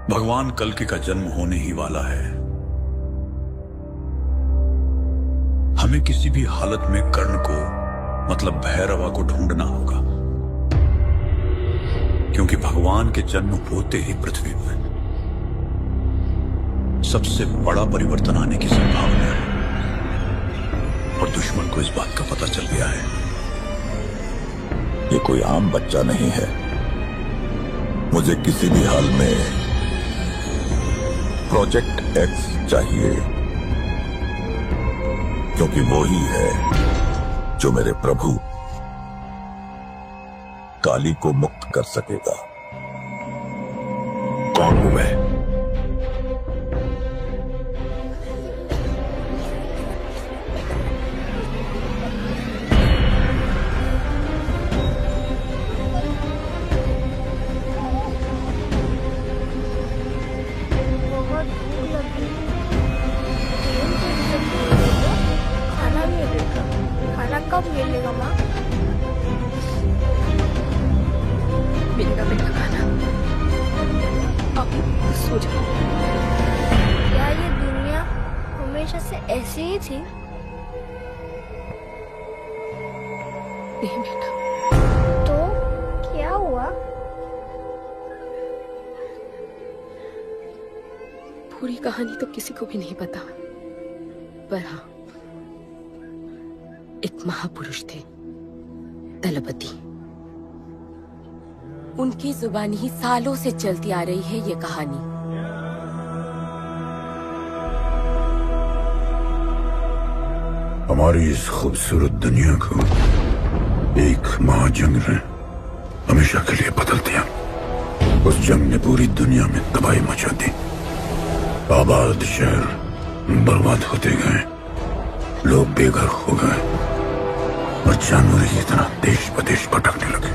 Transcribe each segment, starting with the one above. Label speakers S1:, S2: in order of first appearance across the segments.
S1: भगवान कल्कि का जन्म होने ही वाला है। हमें किसी भी हालत में कर्ण को मतलब भैरवा को ढूंढना होगा, क्योंकि भगवान के जन्म होते ही पृथ्वी पर सबसे बड़ा परिवर्तन आने की संभावना है और दुश्मन को इस बात का पता चल गया है।
S2: ये कोई आम बच्चा नहीं है। मुझे किसी भी हाल में प्रोजेक्ट एक्स चाहिए, क्योंकि वो ही है जो मेरे प्रभु काली को मुक्त कर सकेगा।
S1: कौन हूं मैं?
S3: कब मिलेगा माँ?
S4: मिलेगा बेटा खाना। अब सो जाओ।
S3: क्या ये दुनिया हमेशा से ऐसी ही थी?
S4: नहीं बेटा।
S3: तो क्या हुआ?
S4: पूरी कहानी तो किसी को भी नहीं पता, पर हाँ, एक महापुरुष थे, दलपति। उनकी जुबानी ही सालों से चलती आ रही है ये कहानी।
S1: हमारी इस खूबसूरत दुनिया को एक महाजंग ने हमेशा के लिए बदल दिया। उस जंग ने पूरी दुनिया में तबाही मचा दी। आबाद शहर बर्बाद होते गए, लोग बेघर हो गए और जानवर की तरह देश प्रदेश भटकने लगे।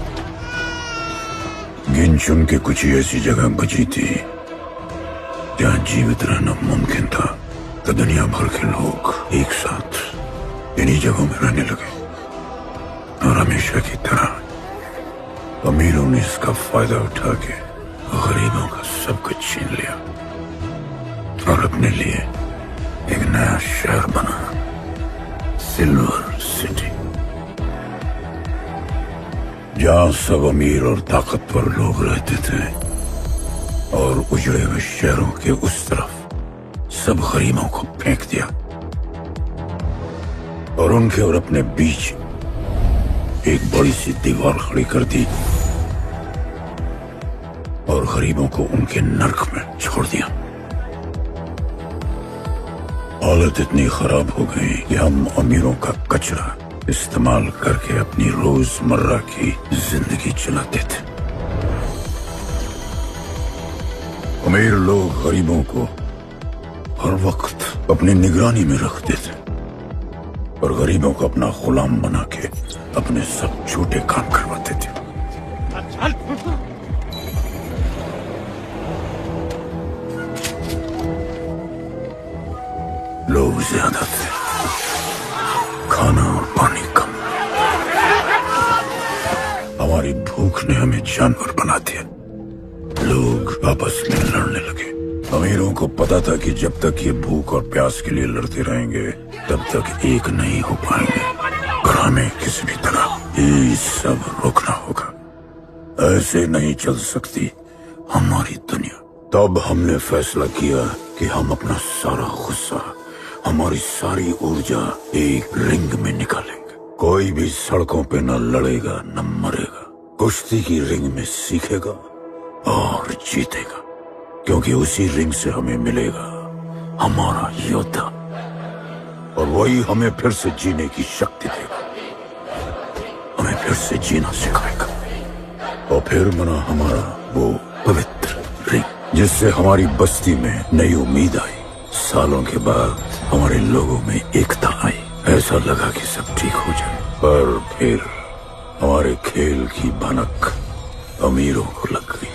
S1: गिन चुन के कुछ ही ऐसी जगह बची थी जहां जीवित रहना मुमकिन था, तो दुनिया भर के लोग एक साथ इन्हीं जगहों में रहने लगे और हमेशा की तरह अमीरों ने इसका फायदा उठा के गरीबों का सब कुछ छीन लिया और अपने लिए एक नया शहर बना, सिल्वर सिटी, जहां सब अमीर और ताकतवर लोग रहते थे और उजड़े हुए शहरों के उस तरफ सब गरीबों को फेंक दिया और उनके और अपने बीच एक बड़ी सी दीवार खड़ी कर दी और गरीबों को उनके नर्क में छोड़ दिया। हालत इतनी खराब हो गई कि हम अमीरों का कचरा इस्तेमाल करके अपनी रोजमर्रा की जिंदगी चलाते थे। अमीर लोग गरीबों को हर वक्त अपनी निगरानी में रखते थे और गरीबों को अपना गुलाम बना के अपने सब झूठे काम करवाते थे। लोग ज्यादा थे, खाना और पानी कम। हमारी भूख ने हमें जानवर बना दिया। लोग आपस में लड़ने लगे। अमीरों को पता था कि जब तक ये भूख और प्यास के लिए लड़ते रहेंगे तब तक एक नहीं हो पाएंगे और हमें किसी भी तरह ये सब रोकना होगा। ऐसे नहीं चल सकती हमारी दुनिया। तब हमने फैसला किया कि हम अपना सारा गुस्सा, हमारी सारी ऊर्जा एक रिंग में निकालेंगे। कोई भी सड़कों पे न लड़ेगा न मरेगा, कुश्ती की रिंग में सीखेगा और जीतेगा, क्योंकि उसी रिंग से हमें मिलेगा हमारा योद्धा और वही हमें फिर से जीने की शक्ति देगा, हमें फिर से जीना सिखाएगा और फिर बना हमारा वो पवित्र रिंग, जिससे हमारी बस्ती में नई उम्मीद आई। सालों के बाद हमारे लोगों में एकता आई। ऐसा लगा कि सब ठीक हो जाए, पर फिर हमारे खेल की भनक अमीरों को लग गई।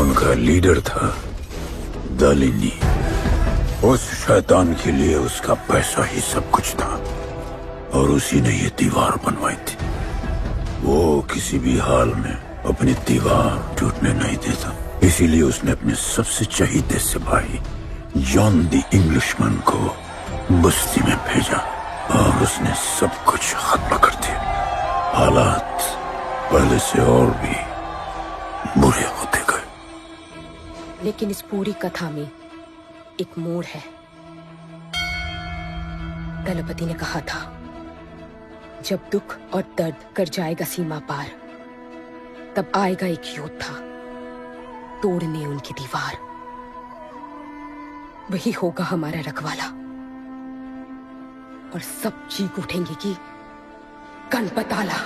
S1: उनका लीडर था दालिनी। उस शैतान के लिए उसका पैसा ही सब कुछ था और उसी ने ये दीवार बनवाई थी। वो किसी भी हाल में अपनी दीवार टूटने नहीं देता। इसी इसीलिए उसने अपने सबसे चहीते सिपाही जॉन द इंग्लिशमैन को बस्ती में भेजा और उसने सब कुछ खत्म कर दिया। हालात पहले से और भी बुरे होते गए।
S4: लेकिन इस पूरी कथा में एक मोड़ है। दलपति ने कहा था, जब दुख और दर्द कर जाएगा सीमा पार, तब आएगा एक योद्धा तोड़ने उनकी दीवार। वही होगा हमारा रखवाला और सब चीख उठेंगे कि गणपताला।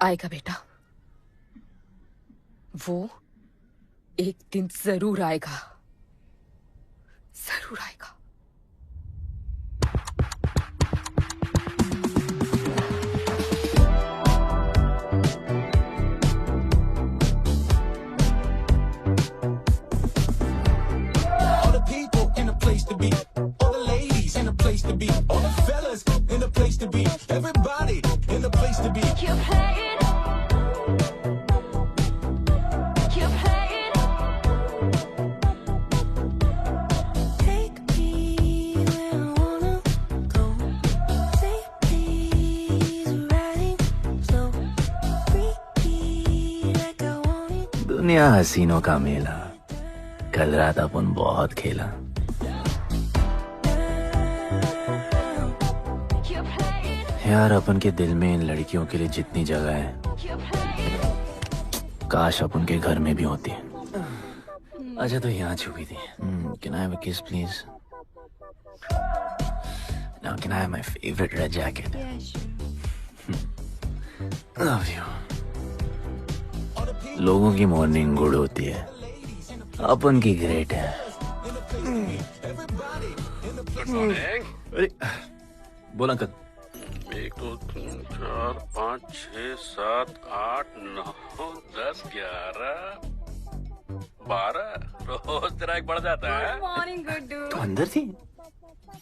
S4: आएगा बेटा, वो एक दिन जरूर आएगा, जरूर आएगा।
S5: All the people in a place to be, all the ladies in a place to be, all the fellas in a place to be, everybody in a place to be.
S6: Keep playing. Keep playing. Take me where I wanna go. Take please riding slow. Freaky like I want it.
S7: दुनिया हसीनों का मेला, कल रात अपन बहुत खेला।
S6: Keep playing.
S7: यार अपन के दिल में इन लड़कियों के लिए जितनी जगह है,
S6: Keep playing.
S7: काश अपन के घर में भी होती। अच्छा तो यहाँ छुपी थी। Can I have a kiss please? Now can I have my favorite red jacket? Love you. लोगों की मॉर्निंग गुड होती है, अपन की ग्रेट है। अरे बोला अंकल।
S8: 1 2 3 4 5 6 7 8 9 10 11 12 रोज तेरा एक बढ़ जाता है।
S7: तो अंदर थी।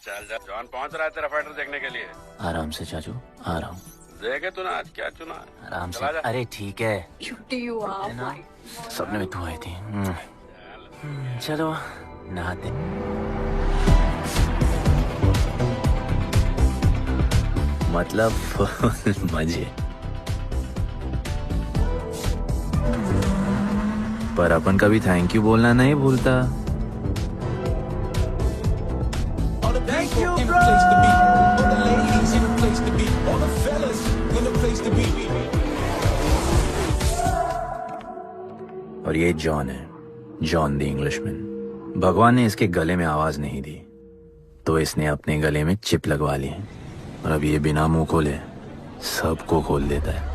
S8: चल जा, जॉन पहुंच रहा है तेरा फाइटर देखने के लिए।
S7: आराम से चाचू, आराम।
S8: देखे तूने आज क्या चुना?
S7: आराम से।
S8: चला जा।
S7: अरे ठीक है, सपने में तू आई थी। चलो नहाते। मतलब फुल मजे। पर अपन कभी थैंक यू बोलना नहीं भूलता।
S5: All the people in a place to be, all the ladies in a place to be, all the fellas in a place to be.
S7: और ये जॉन है, जॉन द इंग्लिशमैन। भगवान ने इसके गले में आवाज नहीं दी, तो इसने अपने गले में चिप लगवा ली और अब ये बिना मुंह खोले सबको खोल देता है।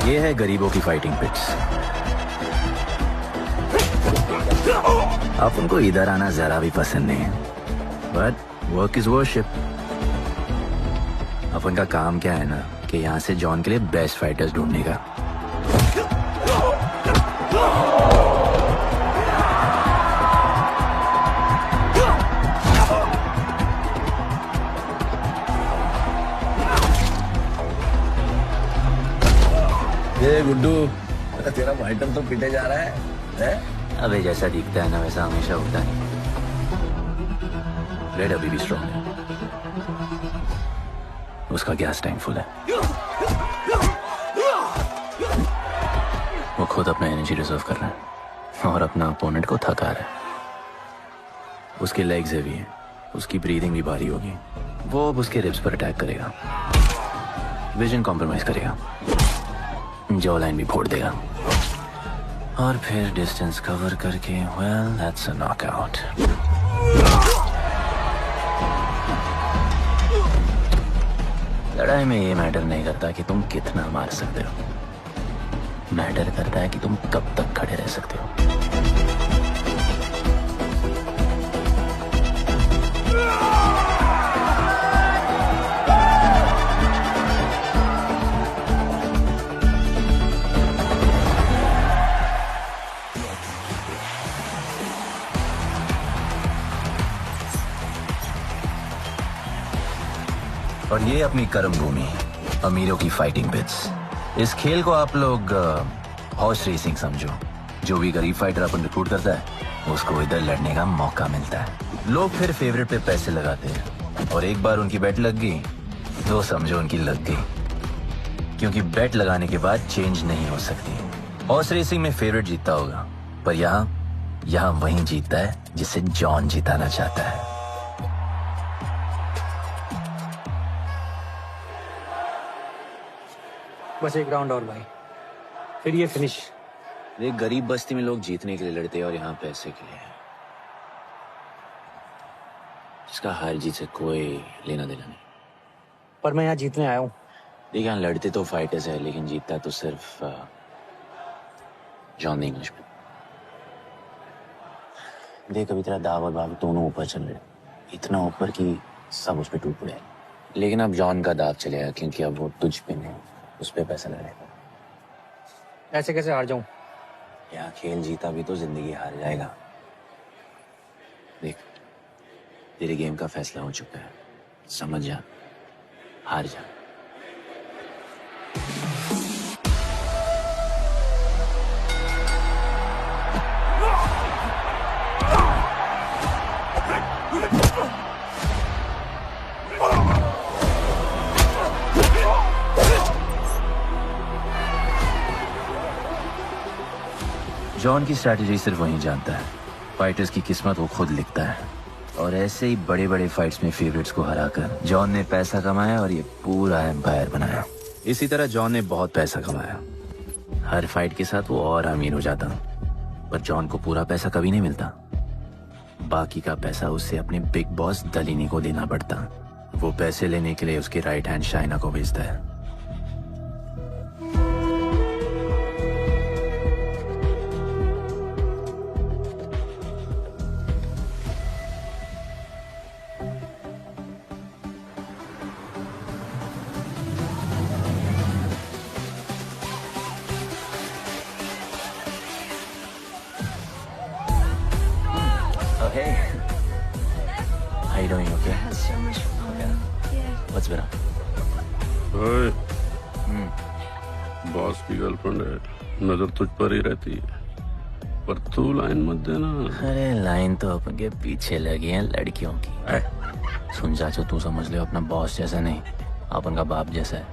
S7: ये है गरीबों की फाइटिंग पिट्स। आप उनको इधर आना जरा भी पसंद नहीं है, बट वर्क इज वर्शिप। अपन का काम क्या है ना कि यहाँ से जॉन के लिए बेस्ट फाइटर्स ढूंढने का।
S2: ये गुड्डू, तेरा फाइटर तो पिटे जा रहा है?
S7: अबे जैसा दिखता है ना वैसा हमेशा होता है। रेड अभी भी स्ट्रॉन्ग है, उसका गैस टैंक फुल है। वो खुद अपना एनर्जी रिजर्व कर रहा है और अपना अपोनेंट को थका रहा है। उसके लेग्स हेवी हैं, उसकी ब्रीदिंग भी भारी होगी। वो अब उसके रिब्स पर अटैक करेगा, विजन कॉम्प्रोमाइज करेगा, जॉ लाइन भी फोड़ देगा और फिर डिस्टेंस कवर करके वेल दैट्स अ नॉकआउट। लड़ाई में ये मैटर नहीं करता कि तुम कितना मार सकते हो, मैटर करता है कि तुम कब तक खड़े रह सकते हो। और ये अपनी कर्म भूमि, अमीरों की फाइटिंग पिट्स। इस खेल को आप लोग हॉर्स रेसिंग समझो। जो भी गरीब फाइटर अपन रिक्रूट करता है उसको इधर लड़ने का मौका मिलता है। लोग फिर फेवरेट पे पैसे लगाते हैं और एक बार उनकी बेट लग गई तो समझो उनकी लग गई, क्योंकि बेट लगाने के बाद चेंज नहीं हो सकती। हॉर्स रेसिंग में फेवरेट जीतता होगा, पर यहाँ वही जीतता है जिसे जॉन जिताना चाहता है।
S9: बस एक राउंड और भाई, फिर ये फिनिश।
S7: एक गरीब बस्ती में लोग जीतने के लिए लड़ते हैं और यहाँ पैसे के लिए। जिसका हार जीत से कोई लेना देना नहीं।
S9: पर मैं यहाँ जीतने आया हूँ।
S7: देखिए, यहाँ लड़ते तो फाइटर्स है, लेकिन जीतता तो सिर्फ जॉन द इंग्लिशमैन। देख, अभी तेरा दाव और बाबू दोनों ऊपर चल रहे, इतना ऊपर कि सब उस पर टूट पड़े। लेकिन अब जॉन का दाव चलेगा, क्योंकि अब वो तुझ पे नहीं, उस पे पैसा लगेगा।
S9: ऐसे कैसे हार जाऊं?
S7: यहाँ खेल जीता भी तो जिंदगी हार जाएगा। देख, तेरे गेम का फैसला हो चुका है, समझ जा, हार जा। जॉन की स्ट्रैटेजी सिर्फ वही जानता है। फाइटर्स की किस्मत वो खुद लिखता है, और ऐसे ही बड़े बड़े फाइट्स में फेवरेट्स को हराकर जॉन ने पैसा कमाया और ये पूरा एम्पायर बनाया। इसी तरह जॉन ने बहुत पैसा कमाया। हर फाइट के साथ वो और अमीर हो जाता, पर जॉन को पूरा पैसा कभी नहीं मिलता। बाकी का पैसा उससे अपने बिग बॉस दलीनी को देना पड़ता। वो पैसे लेने के लिए उसकी राइट हैंड शाइना को भेजता है। Hey, how you doing? Okay.
S6: So much fun. Yeah.
S7: What's been up?
S8: ओए, बॉस की गर्लफ्रेंड है, नजर तुझ पर ही रहती है, पर तू लाइन मत देना।
S7: अरे लाइन तो अपन के पीछे लगी है लड़कियों की। सुन चाचो, तू समझ ले अपना बॉस जैसा नहीं, अपन का बाप जैसा है।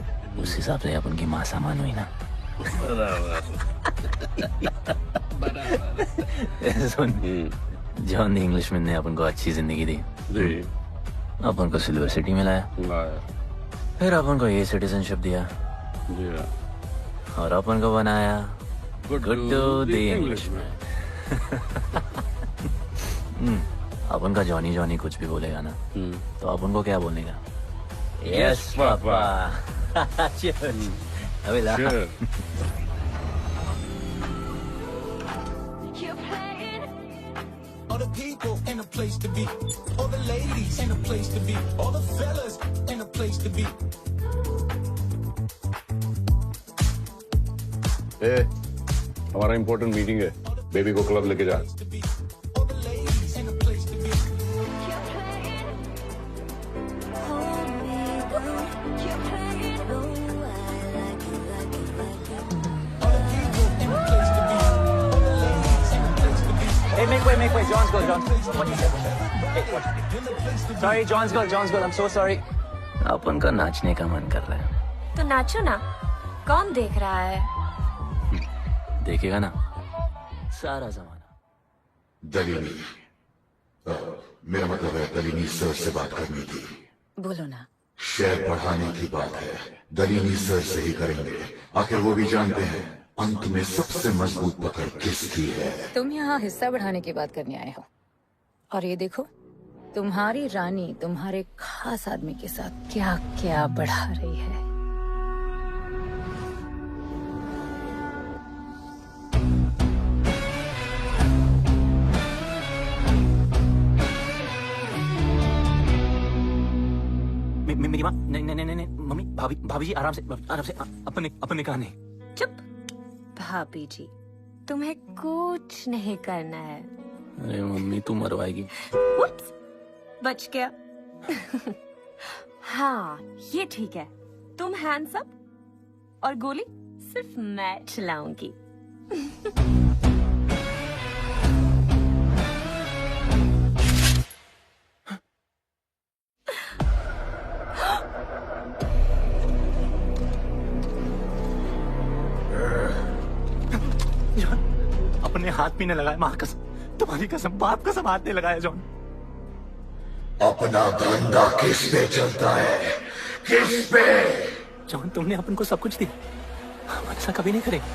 S7: उस हिसाब से अपन की माँ सामान हुई ना। सुन, जॉन द इंग्लिशमैन ने अपन को अच्छी जिंदगी दी। अपन को सिल्वर सिटी में लाया, फिर अपन को ये सिटीजनशिप दिया, और अपन को बनाया गुड्डू द इंग्लिशमैन। अपन का जॉनी जॉनी कुछ भी बोलेगा ना, तो अपन को क्या बोलने का? Yes papa. अबे ला।
S6: You're playing.
S5: All the people in a place to be. All the ladies in a place to be. All the fellas in a place to be.
S1: हमारा इम्पोर्टेंट मीटिंग है, बेबी को club लेके जा।
S5: All the ladies in a place to be.
S6: You're playing. Hold me down. You're playing. Oh, I like it, like it, like it.
S5: All the people in a place to be. All the ladies in a place to be.
S9: Hey, make way. John's girl, John. What you said? Hey, what? Sorry, John's girl. I'm so sorry.
S7: अपन का नाचने का मन कर रहा है।
S10: तो नाचो ना, कौन देख रहा है?
S7: देखेगा ना सारा जमाना।
S2: दलीनी, मेरा मतलब है दलीनी सर से बात करनी थी।
S4: बोलो ना।
S2: शेयर बढ़ाने की बात है, दलीनी सर से ही करेंगे। आखिर वो भी जानते हैं अंत में सबसे मजबूत पकड़ किसकी है।
S4: तुम यहाँ हिस्सा बढ़ाने की बात करने आए हो, और ये देखो तुम्हारी रानी तुम्हारे खास आदमी के साथ क्या क्या बढ़ा रही है।
S9: भाभी जी आराम से अपन निकाह नहीं।
S10: चुप। भाभी जी, तुम्हें कुछ नहीं करना है।
S7: अरे मम्मी तू मरवाएगी।
S10: Whoops, बच गया। हाँ ये ठीक है, तुम हैंड्स अप और गोली सिर्फ मैं चलाऊंगी।
S9: अपने हाथ पीने लगाए, माँ कसम, तुम्हारी कसम, बाप कसम हाथ नहीं लगाया जॉन।
S2: अपना धंधा किस पे चलता है? किस पे?
S9: जॉन तुमने अपन को सब कुछ दिया, हम ऐसा कभी नहीं करेंगे।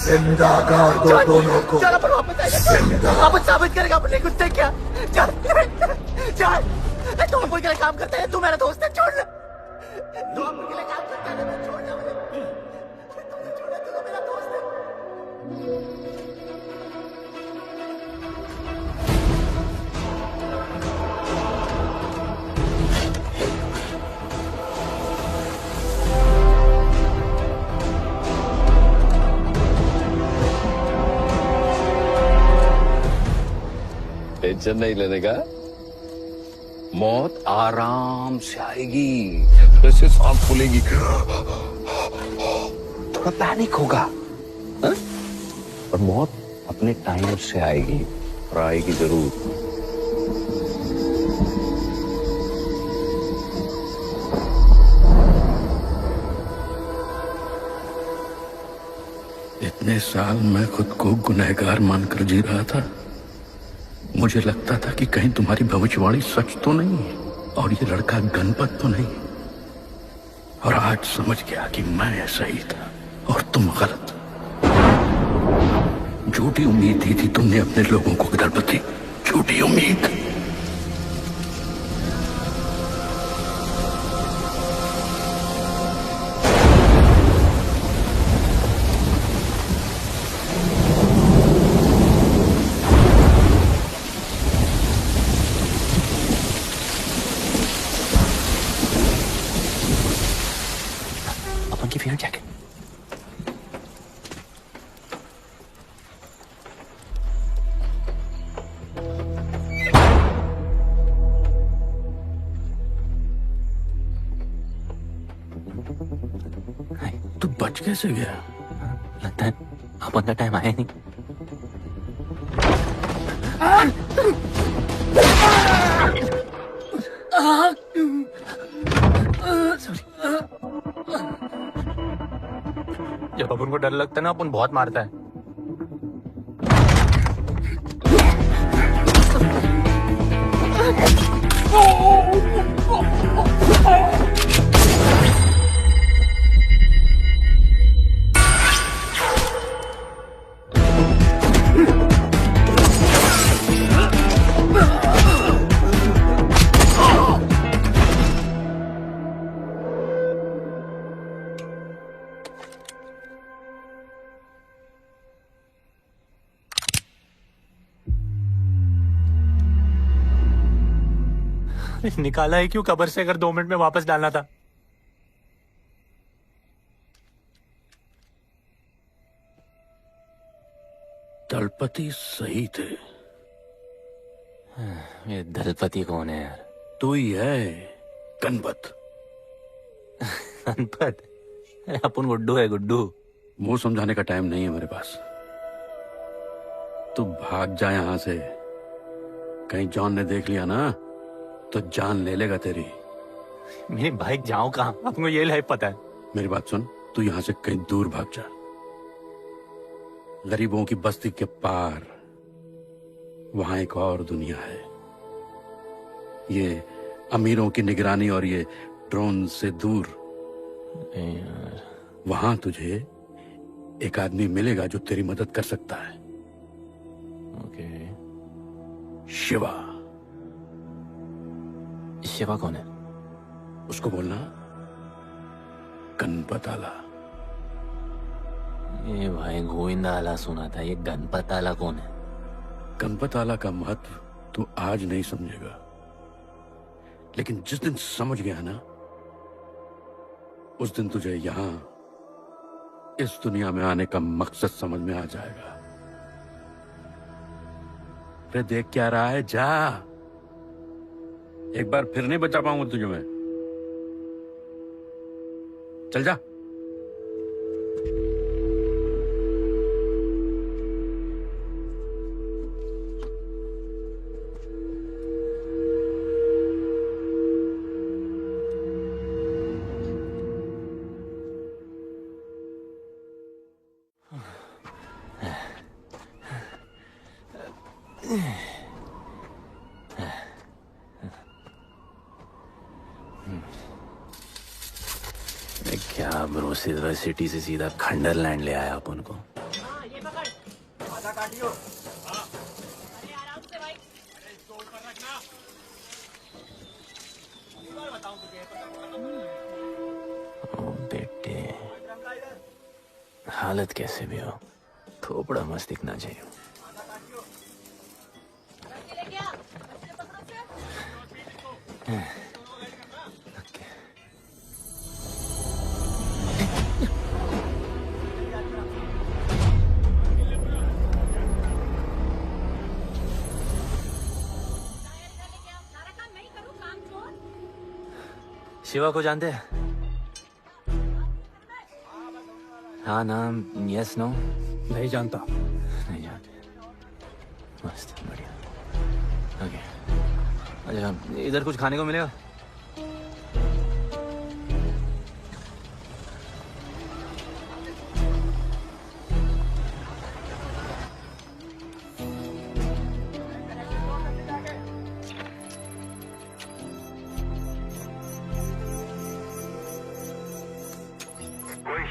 S2: जिंदा कर दो दोनों को।
S9: चल अपन वापस आएंगे, अपन साबित करेगा अपने कुत्ते क्या। चल चल, तुम अपन के लिए काम करते हैं, तू मेरा दोस्त है, छोड़। तू अपन के लिए काम करता है, छोड़ ना मुझे। तुमने छोड़ा, तू तो मेरा दोस्त है।
S8: टेंशन नहीं लेने का, मौत आराम से आएगी, जैसे सांस फूलेगी, थोड़ा पैनिक होगा, हा? और मौत अपने टाइम से आएगी, और आएगी जरूर।
S1: इतने साल मैं खुद को गुनहगार मानकर जी रहा था। मुझे लगता था कि कहीं तुम्हारी भविष्यवाणी सच तो नहीं और ये लड़का गणपत तो नहीं, और आज समझ गया कि मैं सही था और तुम गलत। झूठी उम्मीद दी थी तुमने अपने लोगों को गणपति, झूठी उम्मीद।
S7: की फेवरेट जैकेट।
S1: तू बच कैसे गया?
S7: लगता है अपन का टाइम आया नहीं।
S9: जब अपन को डर लगता है ना, अपन बहुत मारता है। निकाला है क्यों कब्र से, अगर 2 मिनट में वापस डालना था।
S1: दलपति सही थे।
S7: ये दलपति कौन है यार?
S1: तू ही है गणपत।
S7: गणपत? अरे अपन गुड्डू है, गुड्डू।
S1: मुंह समझाने का टाइम नहीं है मेरे पास। तू भाग जा यहां से, कहीं जॉन ने देख लिया ना तो जान ले लेगा तेरी।
S9: मेरी बाइक जाऊं कहां? आपको ये लाइफ पता है।
S1: मेरी बात सुन, तू यहां से कहीं दूर भाग जा। गरीबों की बस्ती के पार वहां एक और दुनिया है। ये अमीरों की निगरानी और ये ड्रोन से दूर। वहां तुझे एक आदमी मिलेगा जो तेरी मदद कर सकता है।
S7: ओके।
S1: शिवा।
S7: शिवा कौन है?
S1: उसको बोलना गणपत आला।
S7: ये भाई गोविंदा आला सुना था, ये गणपत आला कौन है?
S1: गणपत आला का महत्व तू आज नहीं समझेगा,
S8: लेकिन जिस दिन समझ गया ना, उस दिन तुझे यहां इस दुनिया में आने का मकसद समझ में आ जाएगा। फिर देख क्या रहा है, जा। एक बार फिर नहीं बचा पाऊंगा तुझे मैं। चल जा।
S7: क्या ब्रो, सिल्वर सिटी से सीधा खंडरलैंड ले आया अपन को। ओ बेटे, हालत कैसे भी हो, थोपड़ा मस्त दिखना चाहिए। शिवा को जानते हैं? हाँ, नाम यस नो?
S11: नहीं जानता।
S7: नहीं जानते। मस्त, बढ़िया। ओके, अच्छा इधर कुछ खाने को मिलेगा?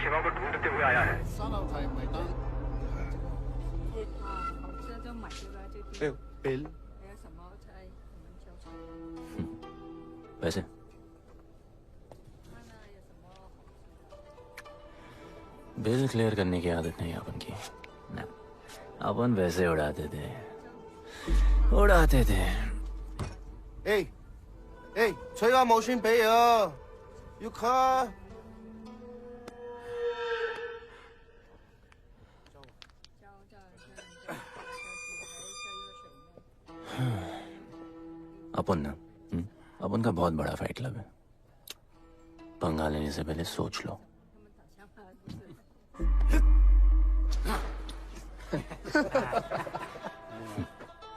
S1: शिवा को ढूंढते हुए आया है।
S11: बिल
S7: वैसे बिल क्लियर करने की आदत नहीं अपन की ना, अपन वैसे उड़ाते थे।
S9: 吹下冇錢俾啊，要卡。
S7: अपन ना, अपन का बहुत बड़ा फाइट क्लब है। पंगा लेने से पहले सोच लो।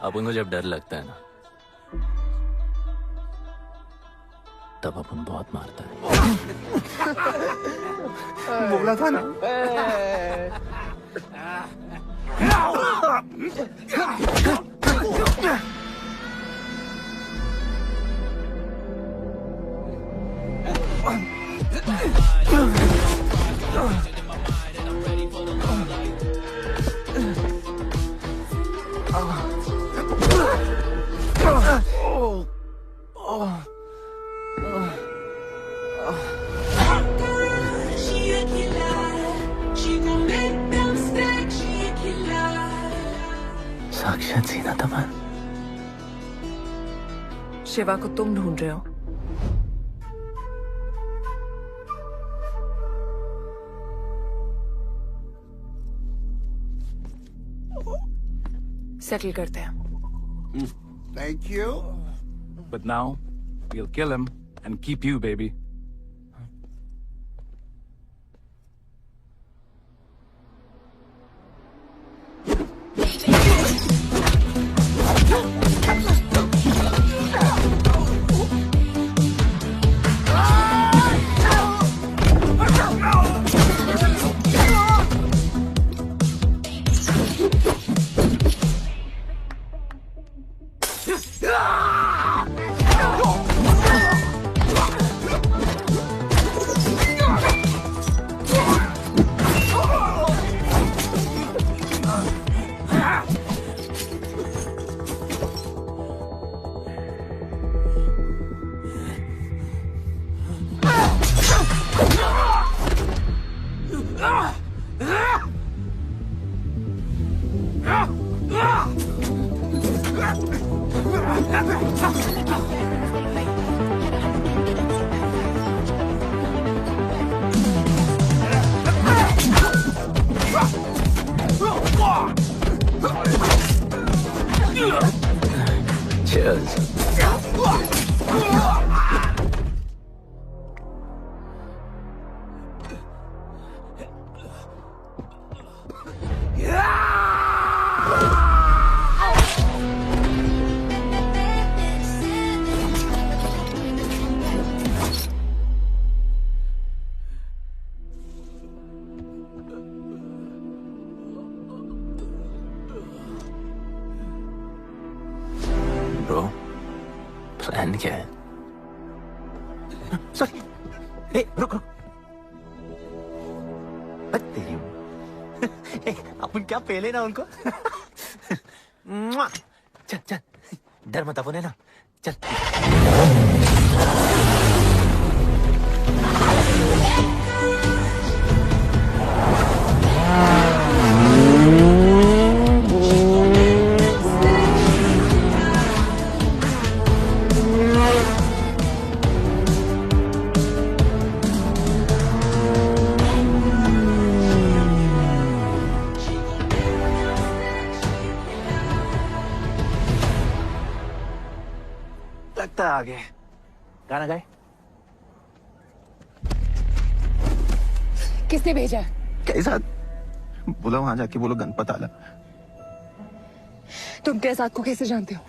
S7: अपन को जब डर लगता है ना, तब अपन बहुत मारता है।
S9: बोला था ना।
S7: साक्षात सीना तमन।
S12: शिवा को तुम ढूंढ रहे हो? सेटल करते हैं।
S9: Thank you.
S11: But now we'll kill him and keep you, baby.
S7: Plan क्या है?
S9: सॉरी, रुक रुक। तेरी अपन क्या पहले ना उनको। चल चल, डर मत अपन, है ना? चल।
S11: लगता है आगे गाना गाए।
S4: किसने भेजा?
S9: कैसा? बोला वहां जाके बोलो गणपत आला।
S4: तुम कैसाद को कैसे जानते हो?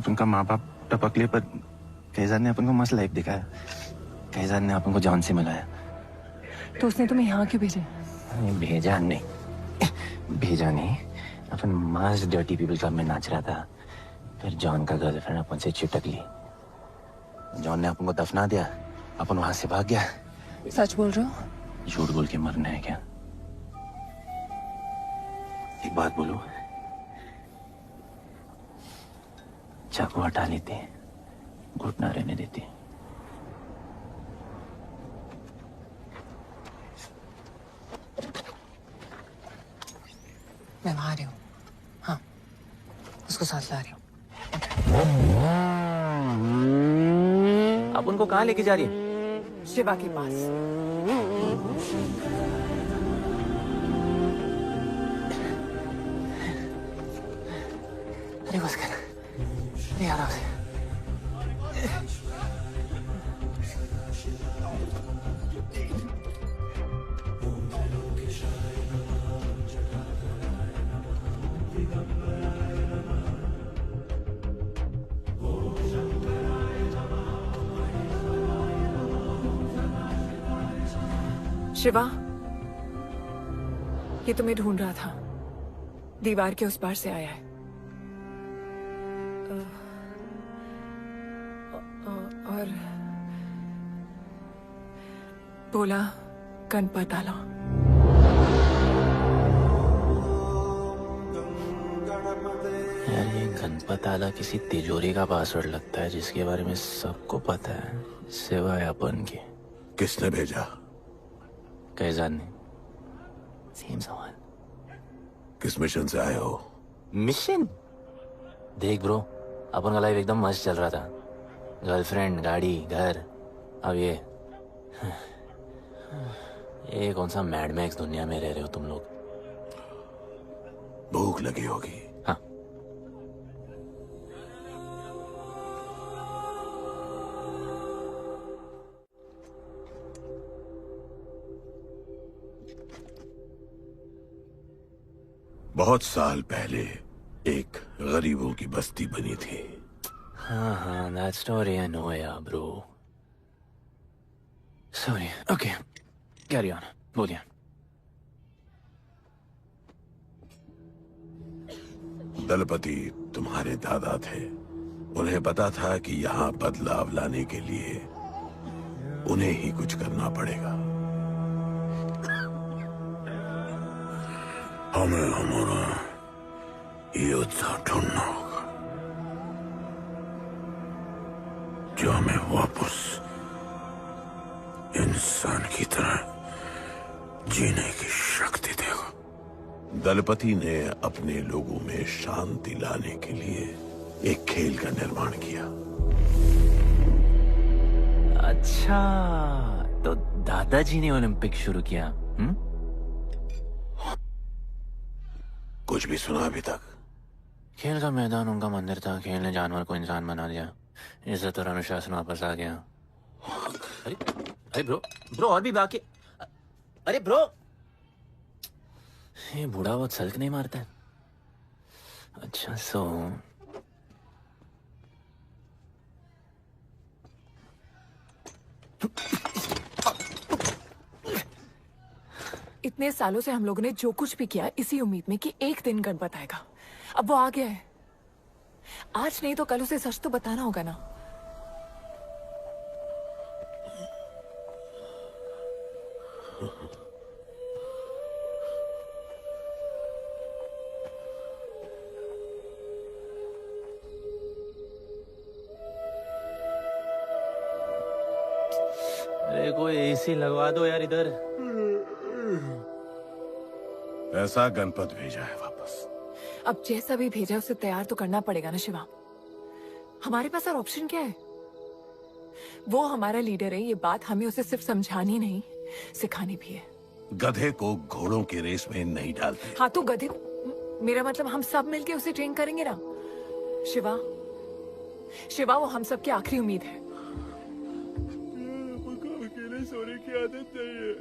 S9: उनका माँ बाप टपकले पर कैसाद ने अपन को मस्त लाइफ दिखाया। कैसाद ने अपन को जॉन से मिलाया।
S4: तो उसने तुम्हें यहाँ क्यों भेजा?
S7: भेजा नहीं, अपन मस्त डर्टी पीपल क्लब में नाच रहा था। फिर जॉन का गर्लफ्रेंड अपन से चिपक ली। जॉन ने अपन को दफना दिया, अपन वहां से भाग गया।
S4: सच बोल रहे हो?
S7: झूठ बोल के मरना है क्या? एक बात बोलूं, चाकू हटा लेते, घुटना रहने देते।
S4: मैं वहां आ रही हूँ। हाँ, उसको साथ ला रही हूँ।
S7: आप उनको कहाँ लेके जा रही है?
S4: शिवा के पास।
S7: अरे बस कर, अरे आराम से।
S12: शिवा, ये तुम्हें ढूंढ रहा था। दीवार के उस पार से आया है। और बोला गणपत आला।
S7: यार ये गणपत आला किसी तिजोरी का पासवर्ड लगता है जिसके बारे में सबको पता है सिवाय अपन के।
S1: किसने भेजा?
S7: कैसाद ने। सेम सवाल।
S1: किस मिशन से आए हो?
S7: मिशन? देख ब्रो, अपन का लाइफ एकदम मस्त चल रहा था। गर्लफ्रेंड, गाड़ी, घर। अब ये कौन सा मैड मैक्स दुनिया में रह रहे हो तुम लोग?
S1: भूख लगी होगी।
S7: हाँ।
S1: बहुत साल पहले एक गरीबों की बस्ती बनी थी।
S7: हाँ, that story I know, yeah, bro. Sorry. Okay, carry on. बोलिए।
S1: दलपति तुम्हारे दादा थे। उन्हें पता था कि यहाँ बदलाव लाने के लिए उन्हें ही कुछ करना पड़ेगा। हमें हमारा योद्धा ढूंढना होगा जो हमें वापस इंसान की तरह जीने की शक्ति देगा। दलपति ने अपने लोगों में शांति लाने के लिए एक खेल का निर्माण किया।
S7: अच्छा, तो दादाजी ने ओलंपिक शुरू किया?
S1: कुछ भी सुना अभी तक?
S7: खेल का मैदान उनका मंदिर था। खेल ने जानवर को इंसान बना दिया। इज्जत और अनुशासन वापस आ गया। अरे ब्रो और भी बाकी। अरे ब्रो, ये बूढ़ा बहुत सल्क नहीं मारता है। अच्छा
S12: इतने सालों से हम लोगों ने जो कुछ भी किया इसी उम्मीद में कि एक दिन गणपत आएगा। अब वो आ गया है। आज नहीं तो कल उसे सच तो बताना होगा ना।
S7: कोई एसी लगवा दो यार इधर।
S1: ऐसा गणपत भेजा है वापस।
S12: अब जैसा भी भेजा उसे तैयार तो करना पड़ेगा ना शिवा। हमारे पास और ऑप्शन क्या है? वो हमारा लीडर है, ये बात हमें उसे सिर्फ समझानी नहीं सिखानी भी है।
S1: गधे को घोड़ों की रेस में नहीं डालते।
S12: हाँ तो गधे, मेरा मतलब हम सब मिलके उसे ट्रेन करेंगे ना। शिवा, शिवा वो हम सब की आखिरी उम्मीद है।
S1: अकेले सोने की आदत नहीं है।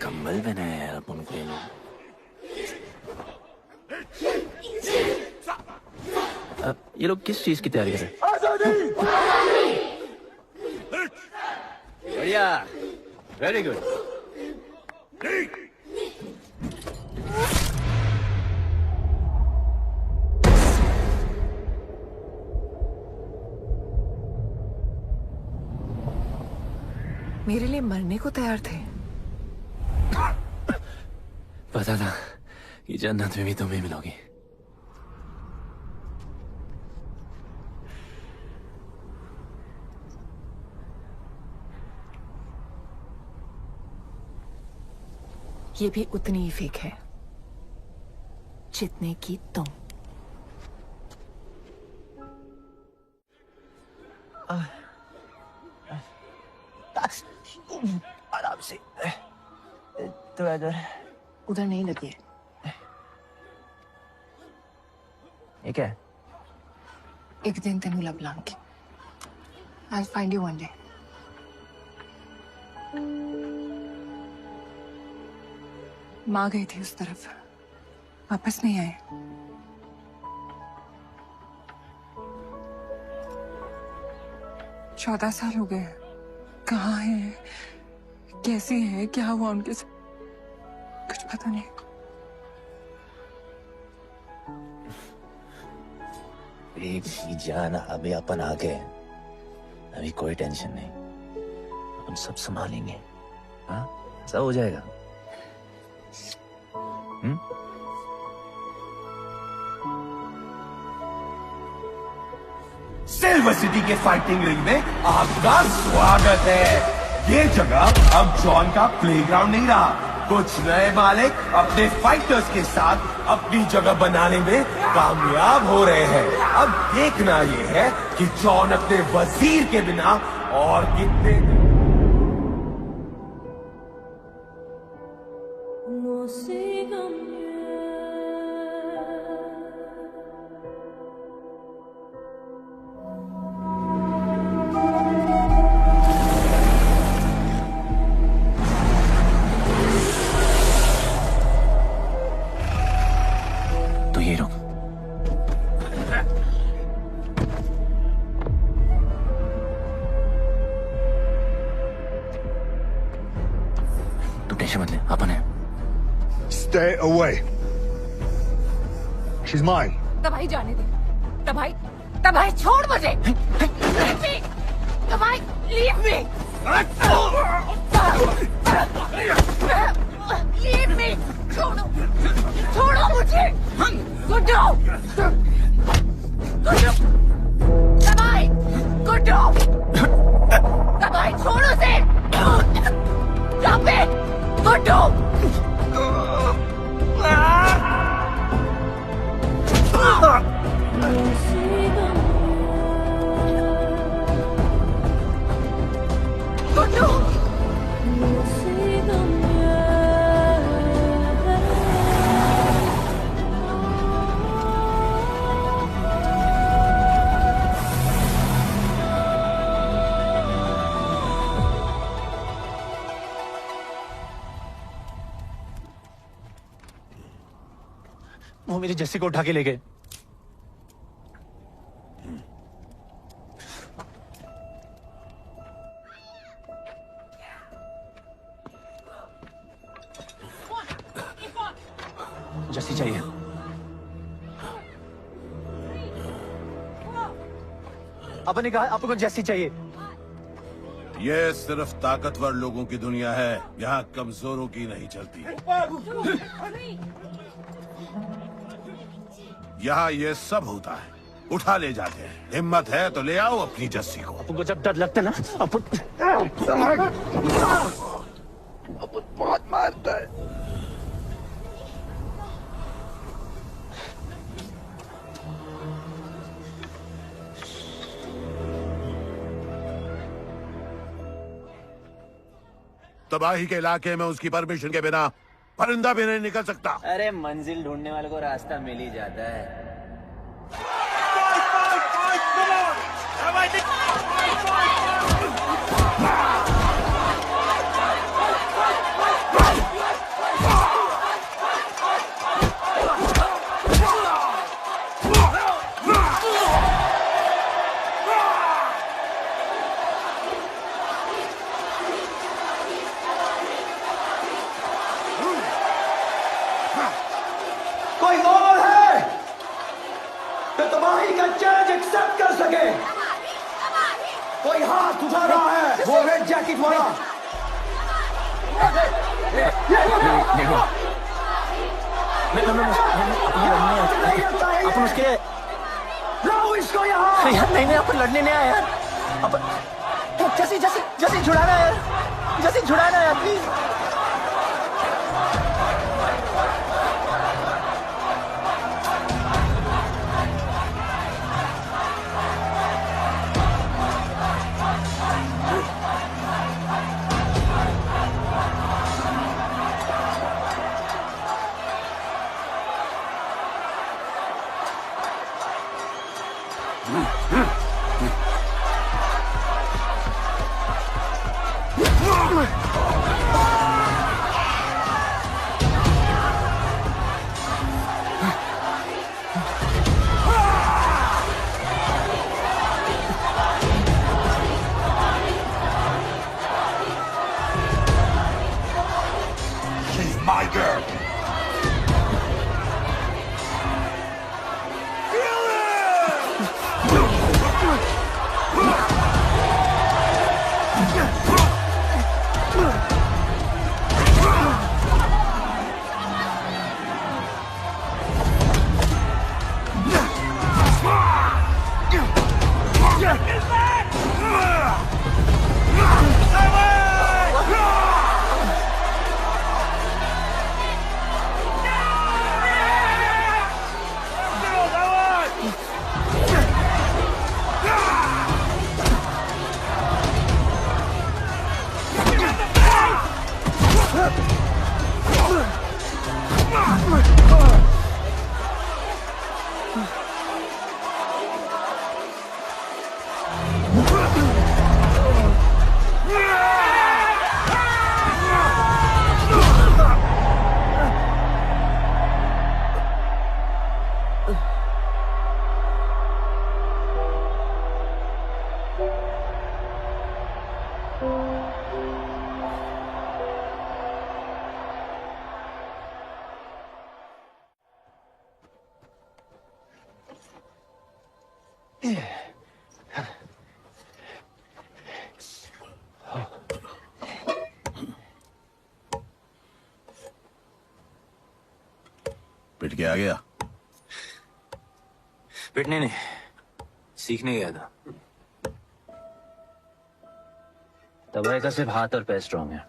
S7: कम्बल बनाया यार अपन को ये लोग। ये लोग किस चीज की तैयारी कर रहे हैं? बढ़िया, वेरी गुड।
S12: मेरे लिए मरने को तैयार थे।
S7: पता था कि जन्नत में भी तुम्हें मिलोगी।
S12: ये भी उतनी ही फेक है जितने की तुम।
S9: आराम से तो इधर
S12: उधर नहीं लगी है।
S9: ये क्या है?
S12: एक दिन तेनू लब Langi. I'll find you one day. माँ गई थी उस तरफ, वापस नहीं आए। चौदह साल हो गए। कहाँ है, कैसे है, क्या हुआ उनके साथ, कुछ पता नहीं।
S7: जाना, अभी अपन आ गए, अभी कोई टेंशन नहीं, हम सब संभालेंगे। हाँ, सब हो जाएगा।
S5: सिल्वर सिटी के फाइटिंग रिंग में आपका स्वागत है। ये जगह अब जॉन का प्लेग्राउंड नहीं रहा। कुछ नए मालिक अपने फाइटर्स के साथ अपनी जगह बनाने में कामयाब हो रहे हैं। अब देखना ये है कि जॉन अपने वजीर के बिना और कितने
S13: Stay away. She's mine.
S12: तबाही जाने दे। तबाही, तबाही छोड़ मुझे। Leave me. तबाही, leave me. Leave me. छोड़ो, छोड़ो मुझे। गुड्डू, गुड्डू, तबाही, गुड्डू, तबाही छोड़ो उसे। Stop it, Guddu.
S7: वो मेरी जस्सी को उठा के ले गए। जस्सी चाहिए। आपने कहा आपको जस्सी चाहिए।
S1: ये सिर्फ ताकतवर लोगों की दुनिया है, यहाँ कमजोरों की नहीं चलती। यहाँ ये सब होता है, उठा ले जाते हैं। हिम्मत है तो ले आओ अपनी जस्सी को।
S7: तुमको जब डर लगता ना अपन
S1: बहुत मारता है। तबाही के इलाके में उसकी परमिशन के बिना परिंदा भी नहीं निकल सकता।
S7: अरे मंजिल ढूंढने वाले को रास्ता मिल ही जाता है।
S9: कोई और है जो तबाही का चैलेंज एक्सेप्ट कर सके? कोई हाथ उठा रहा है, वो रेड जैकेट वाला।
S7: अपन उसके
S9: लाओ इसको यहाँ।
S7: यार नहीं अपन लड़ने नहीं आया यार। अपन जैसे जैसे जैसे छुड़ाना यार, जैसे छुड़ाना यार प्लीज।
S1: She's my girl. पिट के आ गया?
S7: पिटने नहीं, सीखने गया था। तबाही का सिर्फ हाथ और पैर स्ट्रांग है,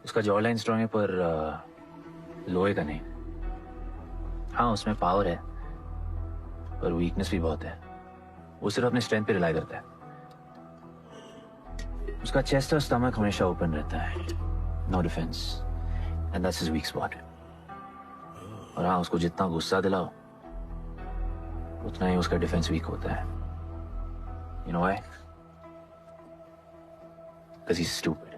S7: उसका जॉ लाइन स्ट्रांग है, पर लोहे का नहीं। हाँ उसमें पावर है, पर वीकनेस भी बहुत है। वो सिर्फ अपने स्ट्रेंथ पे रिलाई करता है। उसका चेस्ट और स्टमक हमेशा ओपन रहता है, no defence, and that's his weak spot. और हाँ उसको जितना गुस्सा दिलाओ उतना ही उसका डिफेंस वीक होता है। You know why? Because he's stupid.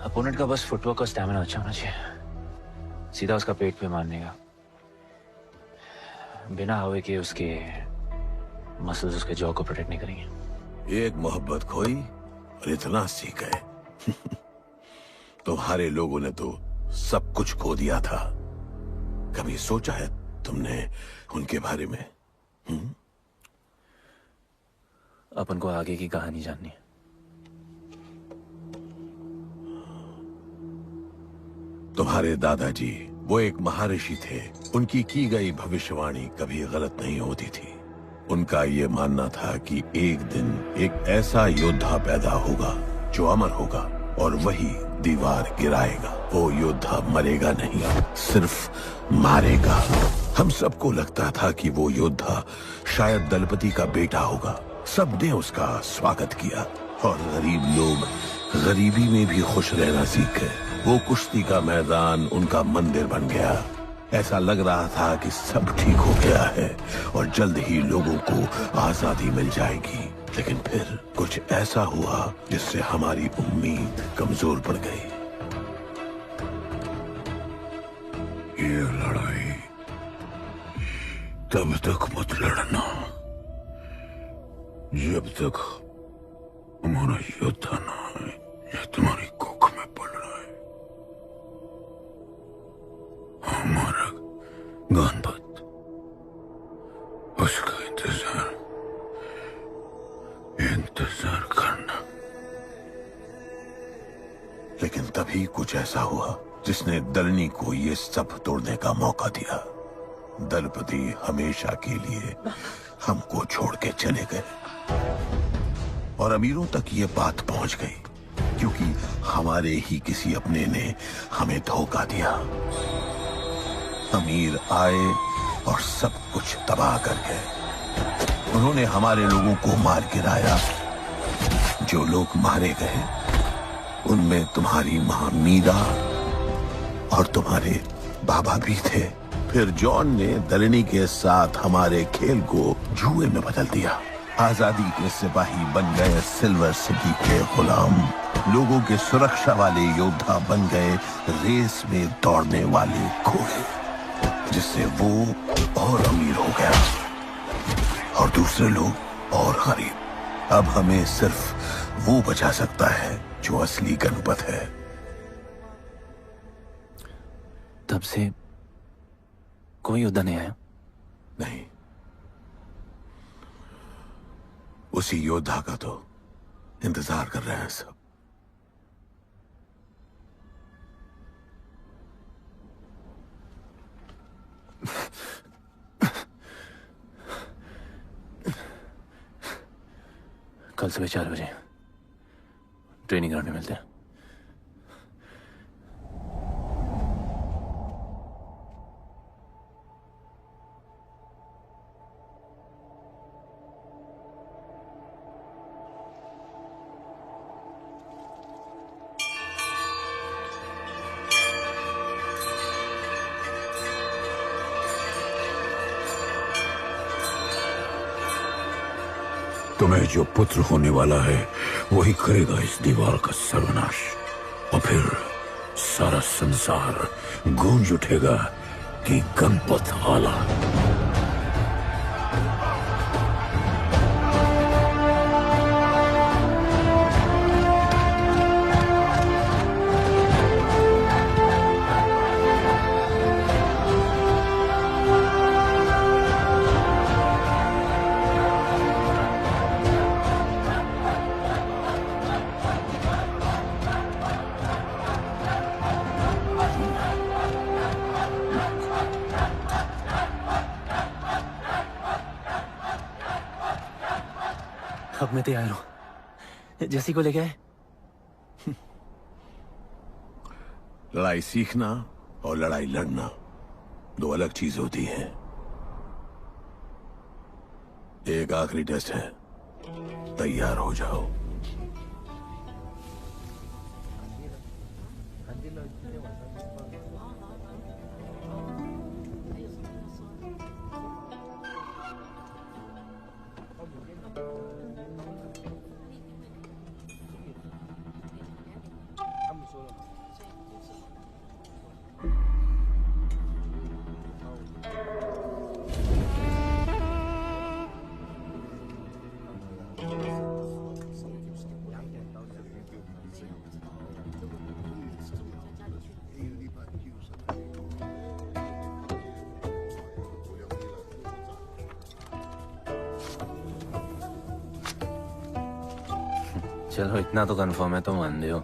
S7: Opponent का बस फुटवर्क और स्टैमिना अच्छा होना चाहिए, सीधा उसका पेट पे मारने का, बिना हवा के उसके मसल्स उसके जॉ को प्रोटेक्ट नहीं करेंगे।
S1: एक मोहब्बत खोई और इतना सीख गए। तुम्हारे लोगों ने तो सब कुछ खो दिया था। कभी सोचा है तुमने उनके बारे में?
S7: अपन को आगे की कहानी जाननी है।
S1: तुम्हारे दादाजी
S14: वो एक महर्षि थे। उनकी की गई भविष्यवाणी कभी गलत नहीं होती थी। उनका ये मानना था कि एक दिन एक ऐसा योद्धा पैदा होगा जो अमर होगा और वही दीवार गिराएगा। वो योद्धा मरेगा नहीं, सिर्फ मारेगा। हम सबको लगता था कि वो योद्धा शायद दलपति का बेटा होगा। सबने उसका स्वागत किया और गरीब लोग गरीबी में भी खुश रहना सीख गए। वो कुश्ती का मैदान उनका मंदिर बन गया। ऐसा लग रहा था कि सब ठीक हो गया है और जल्द ही लोगों को आजादी मिल जाएगी। लेकिन फिर कुछ ऐसा हुआ जिससे हमारी उम्मीद कमजोर पड़ गई।
S1: ये लड़ाई तब तक मत लड़ना जब तक हमारा योद्धा ना है या तुम्हारी कुख में पड़ रहा है। हमारा गणपत, उसका इंतजार करना।
S14: लेकिन तभी कुछ ऐसा हुआ जिसने दलनी को ये सब तोड़ने का मौका दिया। दलपति हमेशा के लिए हमको छोड़ के चले गए और अमीरों तक ये बात पहुंच गई क्योंकि हमारे ही किसी अपने ने हमें धोखा दिया। अमीर आए और सब कुछ तबाह कर गए। उन्होंने हमारे लोगों को मार गिराया। जो लोग मारे गए उनमें तुम्हारी मां मीरा और तुम्हारे बाबा भी थे। फिर जॉन ने दलनी के साथ हमारे खेल को जुए में बदल दिया। आजादी के सिपाही बन गए सिल्वर सिटी के गुलाम। लोगों के सुरक्षा वाले योद्धा बन गए रेस में दौड़ने वाले घोड़े, जिससे वो और अमीर हो गया और दूसरे लोग और गरीब। अब हमें सिर्फ वो बचा सकता है जो असली गणपत है।
S7: तब से कोई योद्धा नहीं आया?
S14: नहीं, उसी योद्धा का तो इंतजार कर रहे हैं सब।
S7: कल सुबह 4 बजे ट्रेनिंग ग्राउंड में मिलते हैं।
S1: तुम्हें जो पुत्र होने वाला है वही करेगा इस दीवार का सर्वनाश, और फिर सारा संसार गूंज उठेगा कि गणपत आला।
S7: अब मैं तैयार हूं। जैसी को ले गए।
S14: लड़ाई सीखना और लड़ाई लड़ना दो अलग चीज होती हैं। एक आखिरी टेस्ट है, तैयार हो जाओ।
S7: चलो इतना तो कंफर्म है तो मान दो।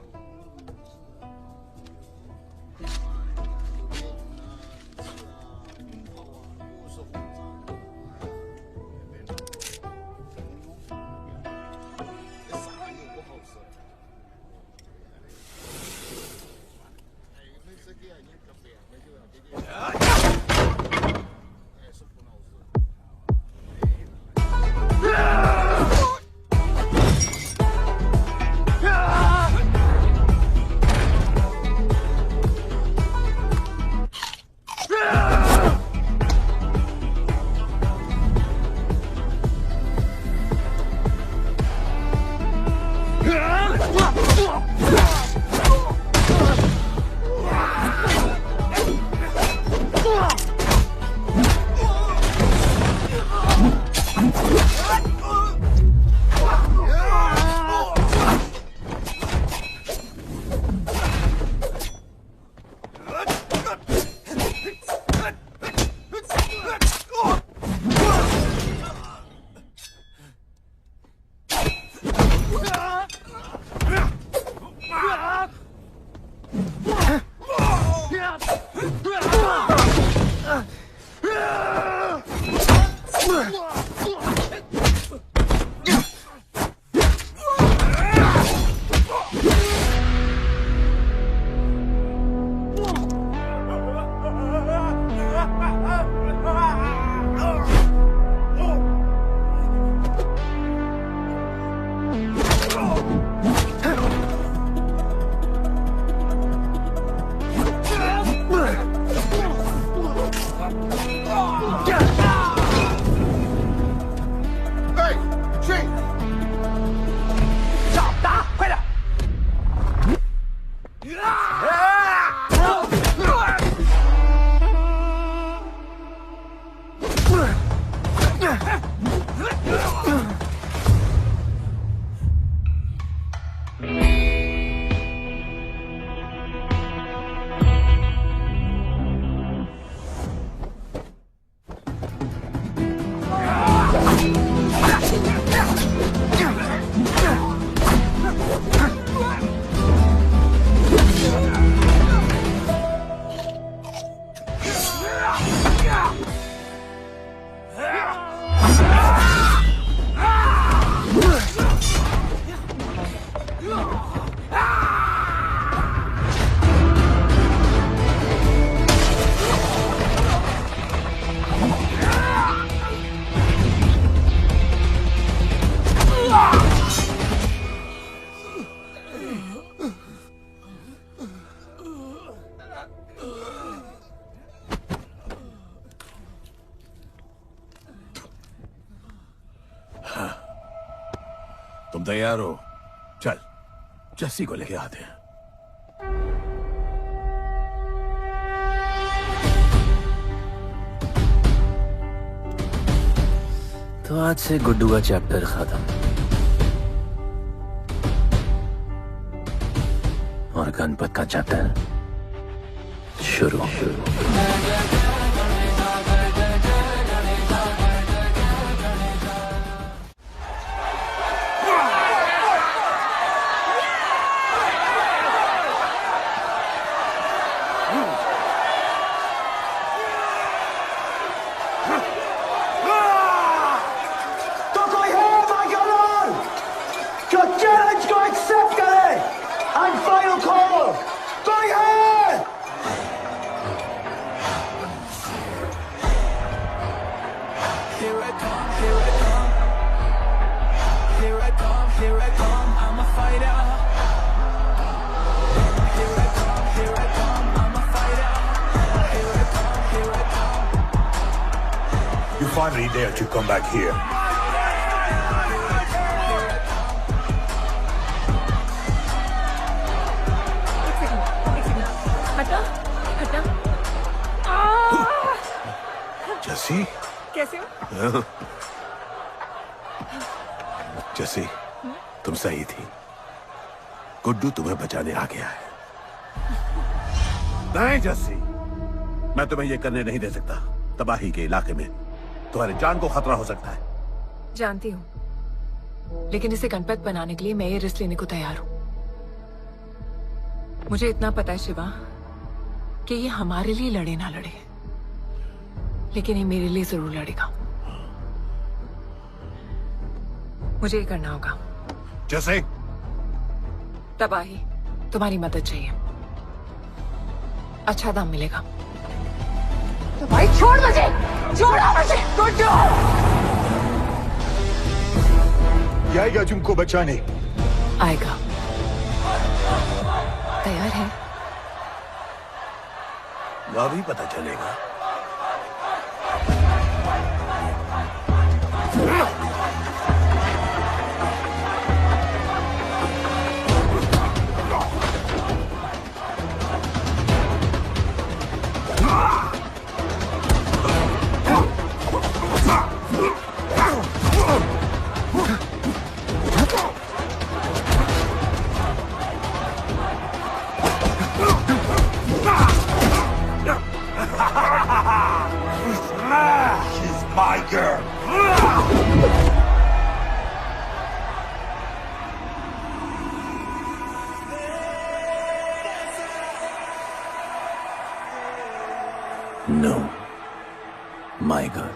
S14: तुम तैयार हो? चल जस्सी को लेके आते हैं।
S7: तो आज से गुड्डू का चैप्टर खत्म और गणपत का चैप्टर शुरू।
S13: You finally dare to come back here.
S12: हटा हटा।
S14: जस्सी
S12: कैसे हो?
S14: जस्सी तुम सही थी। गुड्डू तुम्हें बचाने आ गया है। नहीं जस्सी, मैं तुम्हें यह करने नहीं दे सकता। तबाही के इलाके में तुम्हारी जान को खतरा हो सकता है।
S12: जानती हूँ, लेकिन इसे गणपत बनाने के लिए मैं ये रिस्क लेने को तैयार हूँ। मुझे इतना पता है शिवा कि ये हमारे लिए लड़े ना लड़े, लेकिन ये मेरे लिए जरूर लड़ेगा। मुझे ये करना होगा।
S14: जैसे
S12: तबाही, तुम्हारी मदद चाहिए। अच्छा दाम मिलेगा। तो भाई छोड़ मुझे, छोड़ो मुझे, गुड्डू।
S13: ये आएगा तुमको बचाने।
S12: आएगा। तैयार है?
S14: वह भी पता चलेगा।
S13: She's my girl.
S7: No, my girl.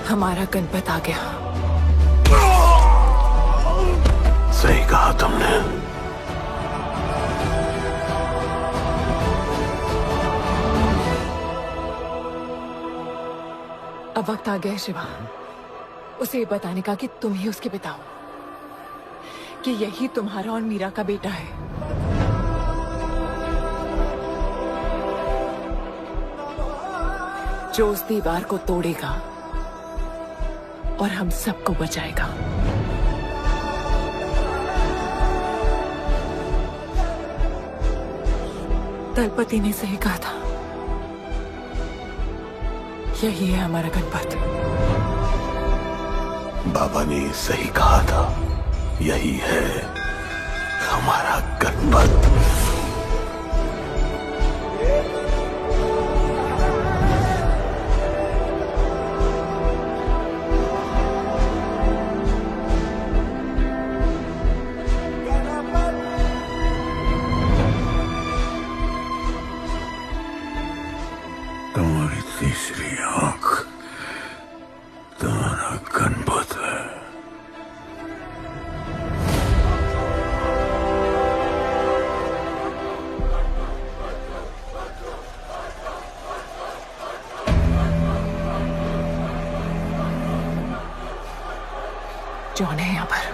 S12: हमारा गणपत आ गया।
S14: सही कहा तुमने।
S12: अब वक्त आ गया है शिवा, उसे ये बताने का कि तुम ही उसके पिता हो, कि यही तुम्हारा और मीरा का बेटा है। जो उस दीवार को तोड़ेगा और हम सबको बचाएगा। दलपति ने सही कहा था, यही है हमारा गणपत।
S14: बाबा ने सही कहा था, यही है हमारा गणपत।
S1: तुम्हारी तीसरी आंख तुम्हारा गणपत है।
S12: जॉन है यहाँ पर।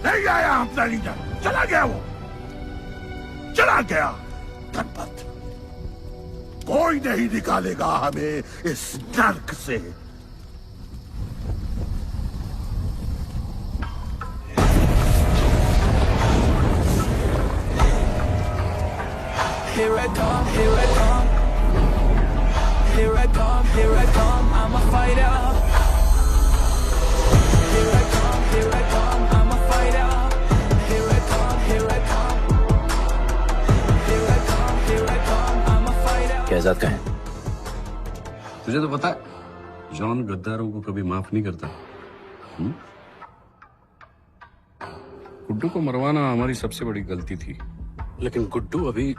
S1: नहीं आया अपना लीडर, चला गया वो, चला गया। गणपत कोई नहीं निकालेगा हमें इस नर्क से।
S15: Here I come, here I come. Here I come, here I come. I'm a fighter. Here I come, here I come. I'm a fighter. Here I come, here I come. Here I come, here I come. I'm a fighter.
S7: Kaizad का है?
S8: तुझे तो पता है, John गद्दारों को कभी माफ नहीं करता। गुड्डू को मरवाना हमारी सबसे बड़ी गलती थी, लेकिन गुड्डू अभी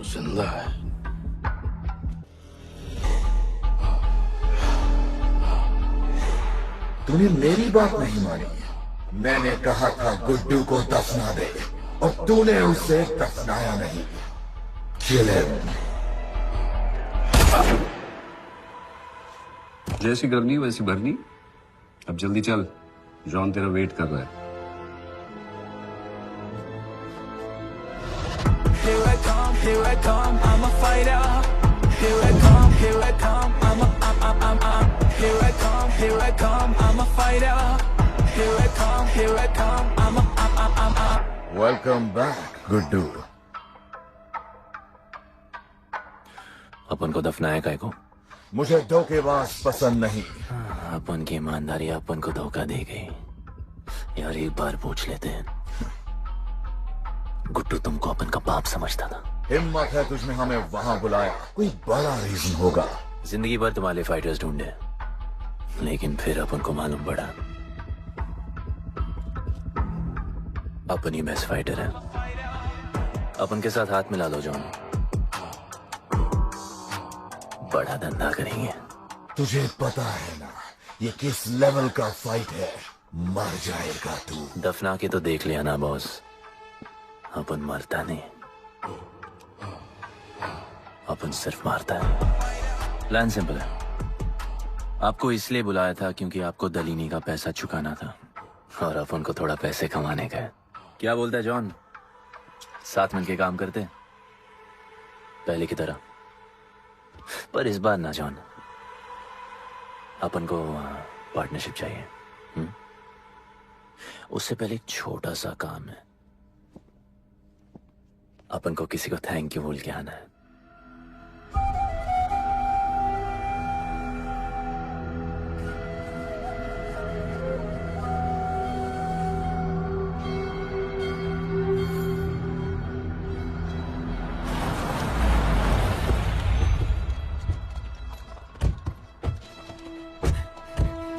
S8: जिंदा है।
S2: तूने मेरी बात नहीं मानी। मैंने कहा था गुड्डू को दफना दे और तूने उसे दफनाया नहीं। Kill him.
S16: जैसी करनी वैसी भरनी। अब जल्दी चल, जॉन तेरा वेट कर रहा है।
S15: Here I come, I'm a fighter. Here I come, here I come, I'm here I come, I'm a fighter. Here I come, I'm
S2: welcome back Guddu.
S7: अपन को दफनाया काय को?
S2: मुझे धोखेबाज पसंद नहीं।
S7: अपन की ईमानदारी अपन को धोखा दे गई। यार एक बार पूछ लेते हैं, गुड्डू तुमको अपन का बाप समझता था।
S2: हिम्मत है तुझने हमें वहां बुलाया, कोई बड़ा रीजन होगा।
S7: जिंदगी भर तुम्हारे फाइटर्स ढूंढे, लेकिन फिर अपन को मालूम पड़ा अपन ही बेस्ट फाइटर है। अपन के साथ हाथ मिला लो जॉन, बड़ा धंधा करेंगे।
S2: तुझे पता है ना ये किस लेवल का फाइट है? मर जाएगा तू।
S7: दफना के तो देख लिया ना बॉस, अपन मरता नहीं, अपन सिर्फ मारता है। प्लान सिंपल है, आपको इसलिए बुलाया था क्योंकि आपको दलीनी का पैसा चुकाना था और अपन को थोड़ा पैसे कमाने का है। क्या बोलता है जॉन, साथ मिलके काम करते हैं पहले की तरह? पर इस बार ना जॉन, अपन को पार्टनरशिप चाहिए। उससे पहले एक छोटा सा काम है, अपन को किसी को थैंक यू बोल के आना है।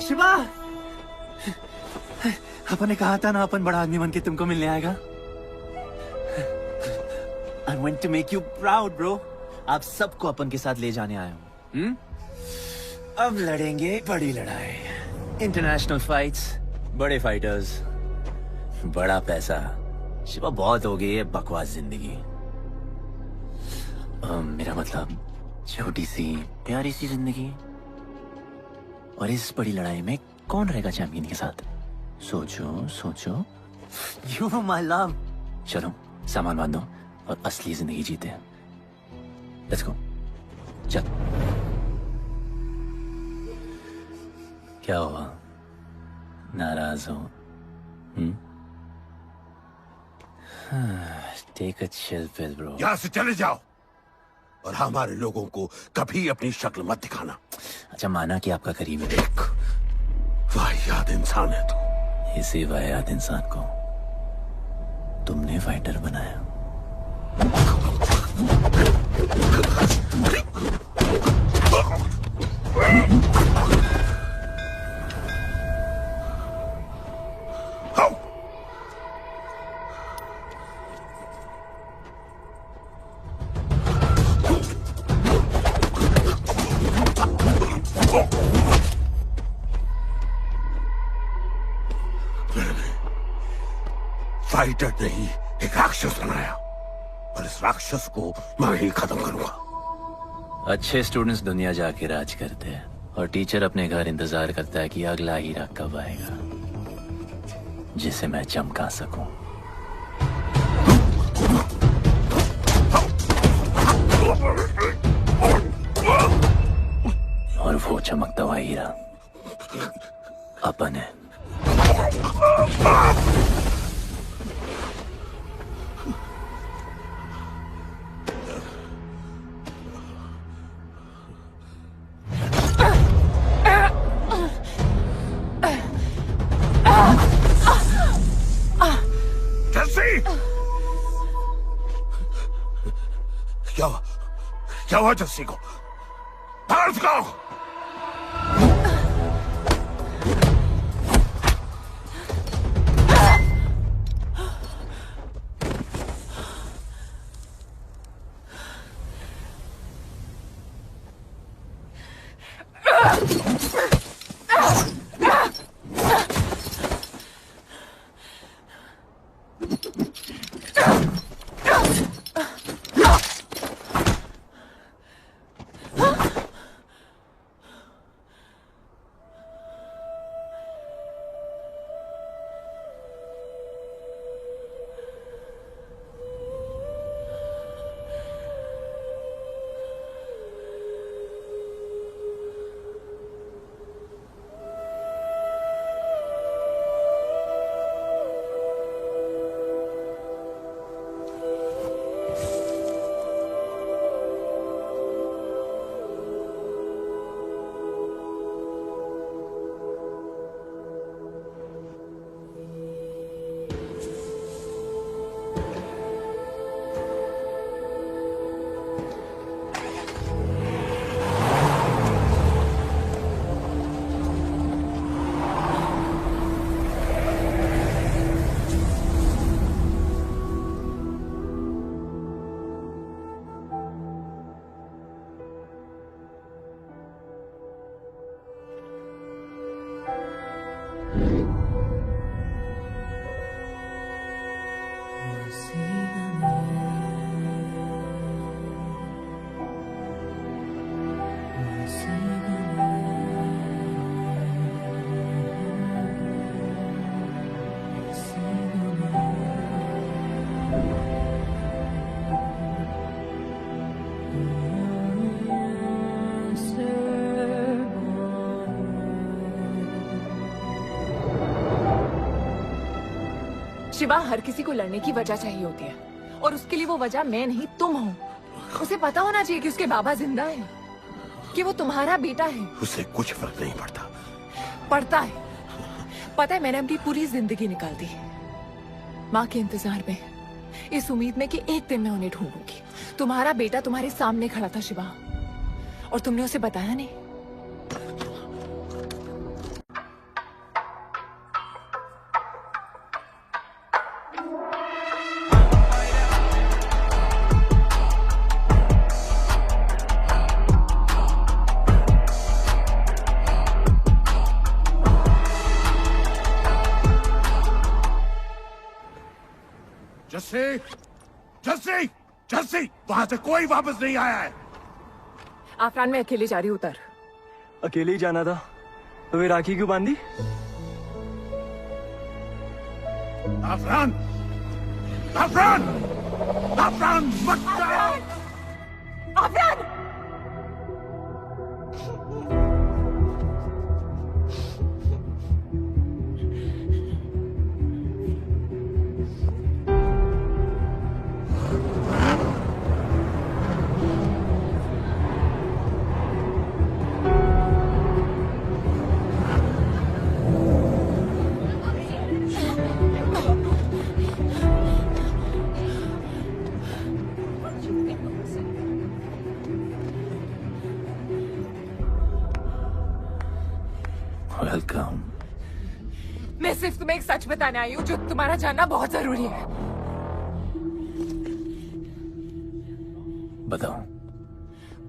S9: शिवा, अपन ने कहा था ना अपन बड़ा आदमी बन के तुमको मिलने आएगा। I want to make you proud, bro. आप सबको अपन के साथ ले जाने आया हूँ। अब लड़ेंगे बड़ी लड़ाई, इंटरनेशनल फाइट्स, बड़े फाइटर्स, बड़ा पैसा। शिवा बहुत हो गई है बकवास जिंदगी। मेरा मतलब छोटी सी प्यारी सी जिंदगी, और इस बड़ी लड़ाई में कौन रहेगा चैंपियन के साथ? सोचो सोचो। You my love. चलो सामान बांधो और असली जिंदगी जीते हैं। Let's go. चल। क्या हुआ, नाराज हो? Take a chill pill bro.
S14: यहाँ से चले जाओ और हमारे लोगों को कभी अपनी शक्ल मत दिखाना।
S7: अच्छा माना कि आपका करीब है।
S14: वाहियात इंसान है तू।
S7: इसी वाहियात इंसान को तुमने फाइटर बनाया।
S14: फाइटर नहीं, एक राक्षस बनाया, और इस राक्षस को मैं ही खत्म करूंगा।
S7: अच्छे स्टूडेंट्स दुनिया जाके राज करते हैं और टीचर अपने घर इंतजार करता है कि अगला हीरा कब आएगा जिसे मैं चमका सकूं। और वो चमकता हुआ हीरा अपन है।
S14: क्या हुआ जस्सी को? भाग जाओ।
S12: शिवा, हर किसी को लड़ने की वजह चाहिए होती है और उसके लिए वो वजह मैं नहीं तुम हो। उसे पता होना चाहिए कि उसके बाबा जिंदा है, कि वो तुम्हारा बेटा है।
S14: उसे कुछ फर्क नहीं पड़ता।
S12: पड़ता है। पता है, मैंने अपनी पूरी जिंदगी निकाल दी माँ के इंतजार में, इस उम्मीद में कि एक दिन मैं उन्हें ढूंढूंगी। तुम्हारा बेटा तुम्हारे सामने खड़ा था शिवा, और तुमने उसे बताया नहीं।
S13: जस्सी, जस्सी, जस्सी, वहां से कोई वापस नहीं आया है।
S12: आफरान, मैं अकेले जा रही हूँ। उतर।
S17: अकेले ही जाना था तो वे राखी क्यों बांधी?
S13: आफरान, आफरान, आफरान, मत जाओ।
S12: आफरान!
S7: वेलकम।
S12: मैं सिर्फ तुम्हें एक सच बताने आई हूँ जो तुम्हारा जानना बहुत जरूरी है।
S7: बताओ।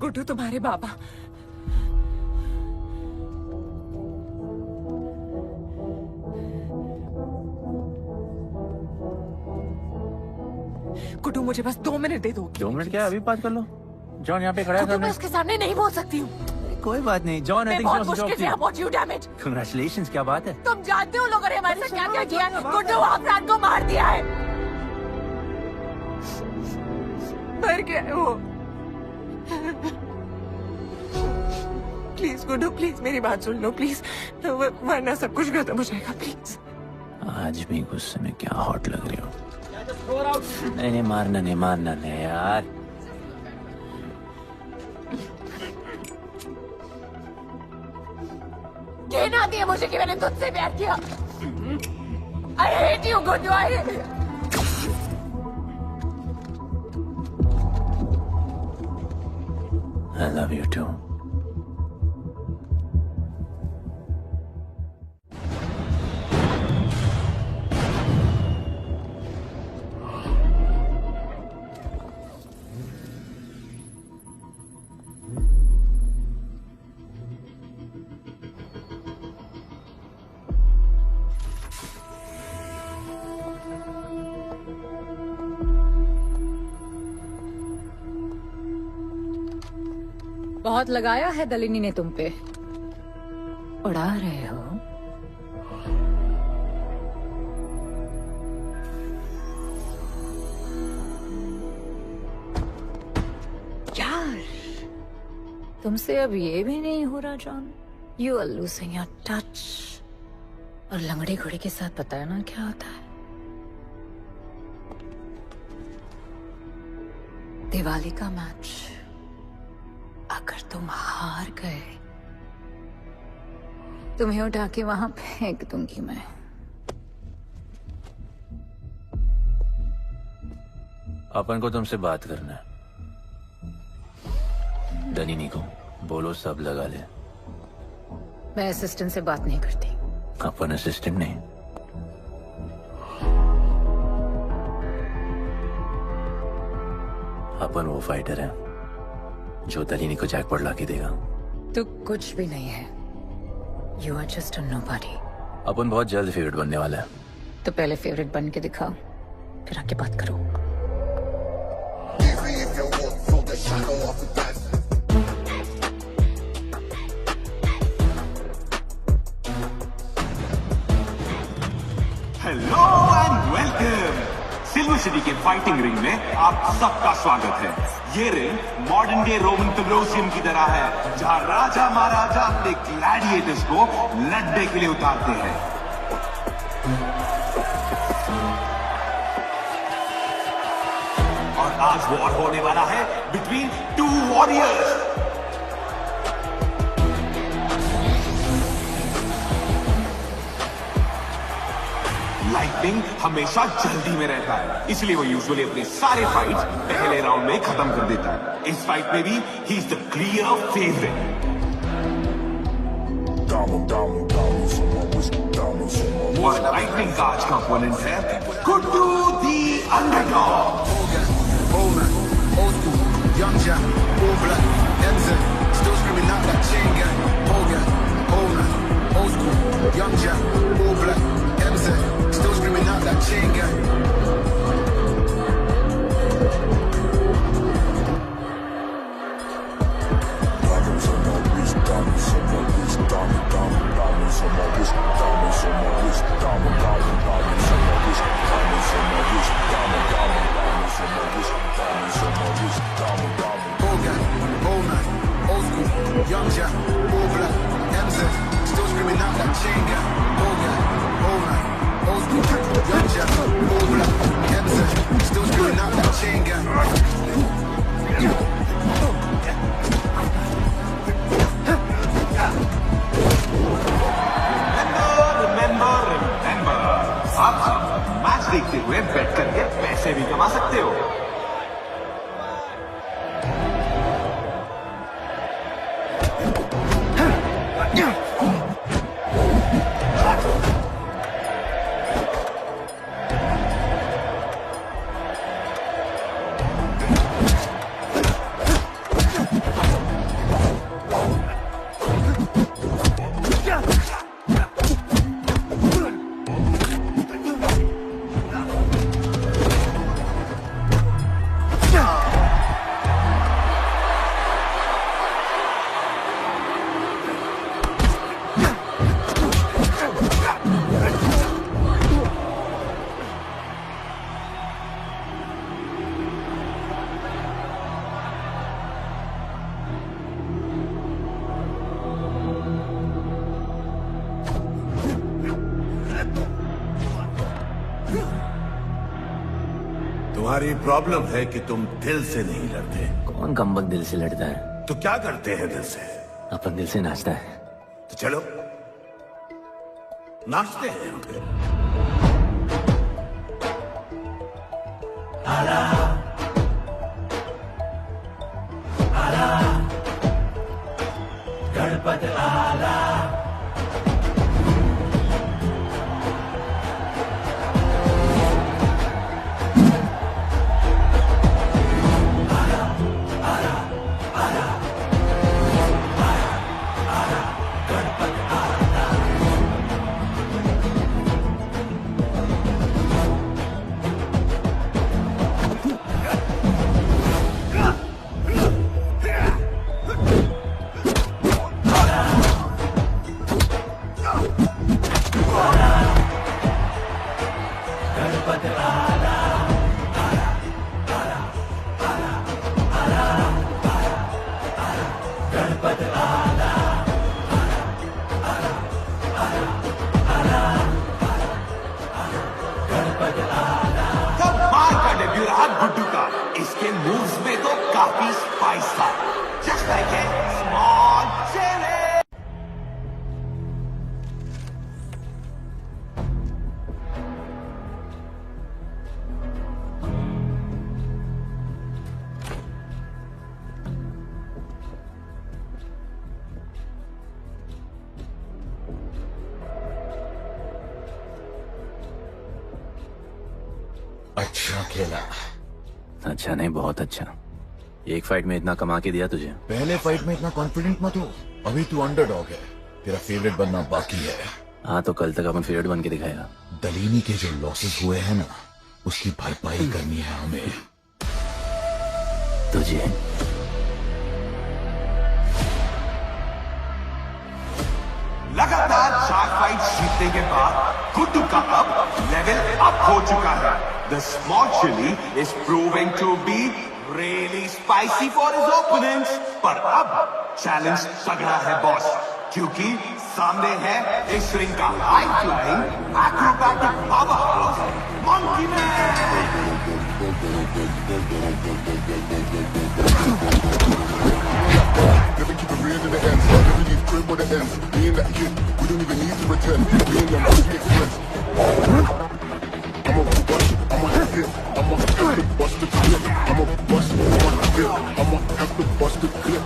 S12: गुड्डू तुम्हारे बाबा गुड्डू, मुझे बस 2 मिनट दे दो।
S7: 2 मिनट क्या, अभी बात कर लो। जॉन यहाँ पे खड़ा है।
S12: मैं उसके सामने नहीं बोल सकती हूँ।
S7: कोई बात नहीं जॉन।
S12: मैं बहुत मुश्किल say about you damn it.
S7: Congratulations, क्या बात है।
S12: तुम जानते हो लोगों ने हमारे साथ क्या क्या किया है। गुड्डू आफरान को मार दिया है। मर गया है वो। प्लीज गुड्डू, प्लीज मेरी बात सुन लो प्लीज, वरना सब कुछ खत्म हो जाएगा। प्लीज।
S7: आज भी गुस्से में क्या हॉट लग रही हो। नहीं, मारना नहीं यार।
S12: कहना आती है मुझे कि मैंने तुझसे प्यार किया। I hate you, Guddu.
S7: I love you too.
S18: बहुत लगाया है दलिनी ने तुम पे। उड़ा रहे हो। यार, तुमसे अब ये भी नहीं हो रहा John. You are losing your touch. और लंगड़े घोड़े के साथ बताया ना क्या होता है। दिवाली का मैच अगर तुम हार गए, तुम्हें उठा के वहां फेंक दूंगी मैं।
S7: अपन को तुमसे बात करना है। दलिनी को बोलो सब लगा ले।
S18: मैं असिस्टेंट से बात नहीं करती।
S7: अपन असिस्टेंट नहीं, अपन वो फाइटर है जो दलिनी को जैकपॉट लाके देगा।
S18: तू कुछ भी नहीं है। You are just a nobody.
S7: अपन बहुत जल्द फेवरेट बनने वाला है।
S18: तो पहले फेवरेट बन के दिखाओ, फिर आके बात करो।
S5: Hello and welcome. Silver city के फाइटिंग रिंग में आप सबका स्वागत है। ये ring modern day Roman Colosseum की तरह है, जहां राजा महाराजा अपने ग्लैडिएटर्स को लड़ने के लिए उतारते हैं। आज वॉर होने वाला है बिटवीन टू वॉरियर्स। लाइटनिंग हमेशा जल्दी में रहता है, इसलिए वो यूजुअली अपने सारे फाइट्स पहले राउंड में खत्म कर देता है। इस फाइट में भी he is the clear favourite. और लाइटनिंग का आज का ओपोनेंट है गुड्डू दी underdog.
S15: Young Jack, all black, MZ, still screaming out that chain gang. Hogan, Holman, old school. Young Jack, all black, MZ, still screaming out that chain gang. Diamonds on my wrist, diamonds on my wrist, diamonds on my wrist, diamonds on my wrist, diamonds on my wrist, diamonds on my wrist, diamonds on my wrist, diamonds on my wrist. Hogan, Holman, old school, Young Jack, all black, MZ, still screaming out that chain gang. Hogan, Holman, old school, Young Jack, all black, MZ, still screaming out that chain gang.
S5: Remember, आप match देखते हुए बेट करके पैसे भी कमा सकते हो।
S14: तुम्हारी प्रॉब्लम है कि तुम दिल से नहीं लड़ते।
S7: कौन कमबख्त दिल से लड़ता है?
S14: तो क्या करते हैं दिल से?
S7: अपन दिल से नाचता है।
S14: तो चलो नाचते हैं हम फिर।
S15: गणपत आला
S5: गुड्डू का इसके मूव्स में तो काफी स्पाइस था। Just like a small chilli.
S2: अच्छा खेला।
S7: अच्छा नहीं, बहुत अच्छा। एक फाइट में इतना कमा के दिया तुझे।
S2: पहले फाइट में इतना कॉन्फिडेंट मत हो, अभी तू अंडरडॉग है, तेरा फेवरेट बनना बाकी है।
S7: हाँ तो कल तक अपन फेवरेट बन के दिखाएगा।
S2: दलीनी के जो लॉसेस हुए हैं ना, उसकी भरपाई करनी है हमें।
S7: तुझे
S5: लगातार 4 फाइट जीतने के बाद गुड्डू का अब लेवल अप हो चुका है। The small chili is proving to be really spicy for his opponents. पर अब चैलेंज तगड़ा है बॉस, क्योंकि सामने है इस रिंग का high flying acrobatic power house monkey man.
S19: Never keep it real to the end. Never leave crib where it ends. Me and that kid, we don't even need to pretend. Me and them just make friends. I'm a bust, I'm a hit, I'm a have to bust the clip. I'm a bust, I'm a hit, I'm a have to bust the clip.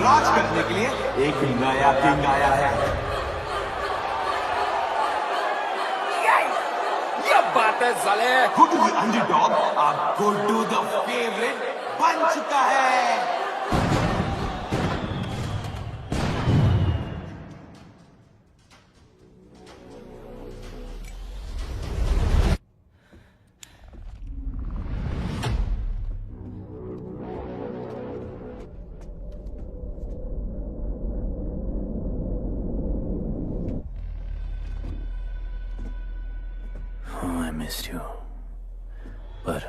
S5: राज करने के लिए एक नया king आया है। ये बात है साले। Who to the underdog, अब go to the favorite बन चुका है।
S7: मिस्ड यू, पर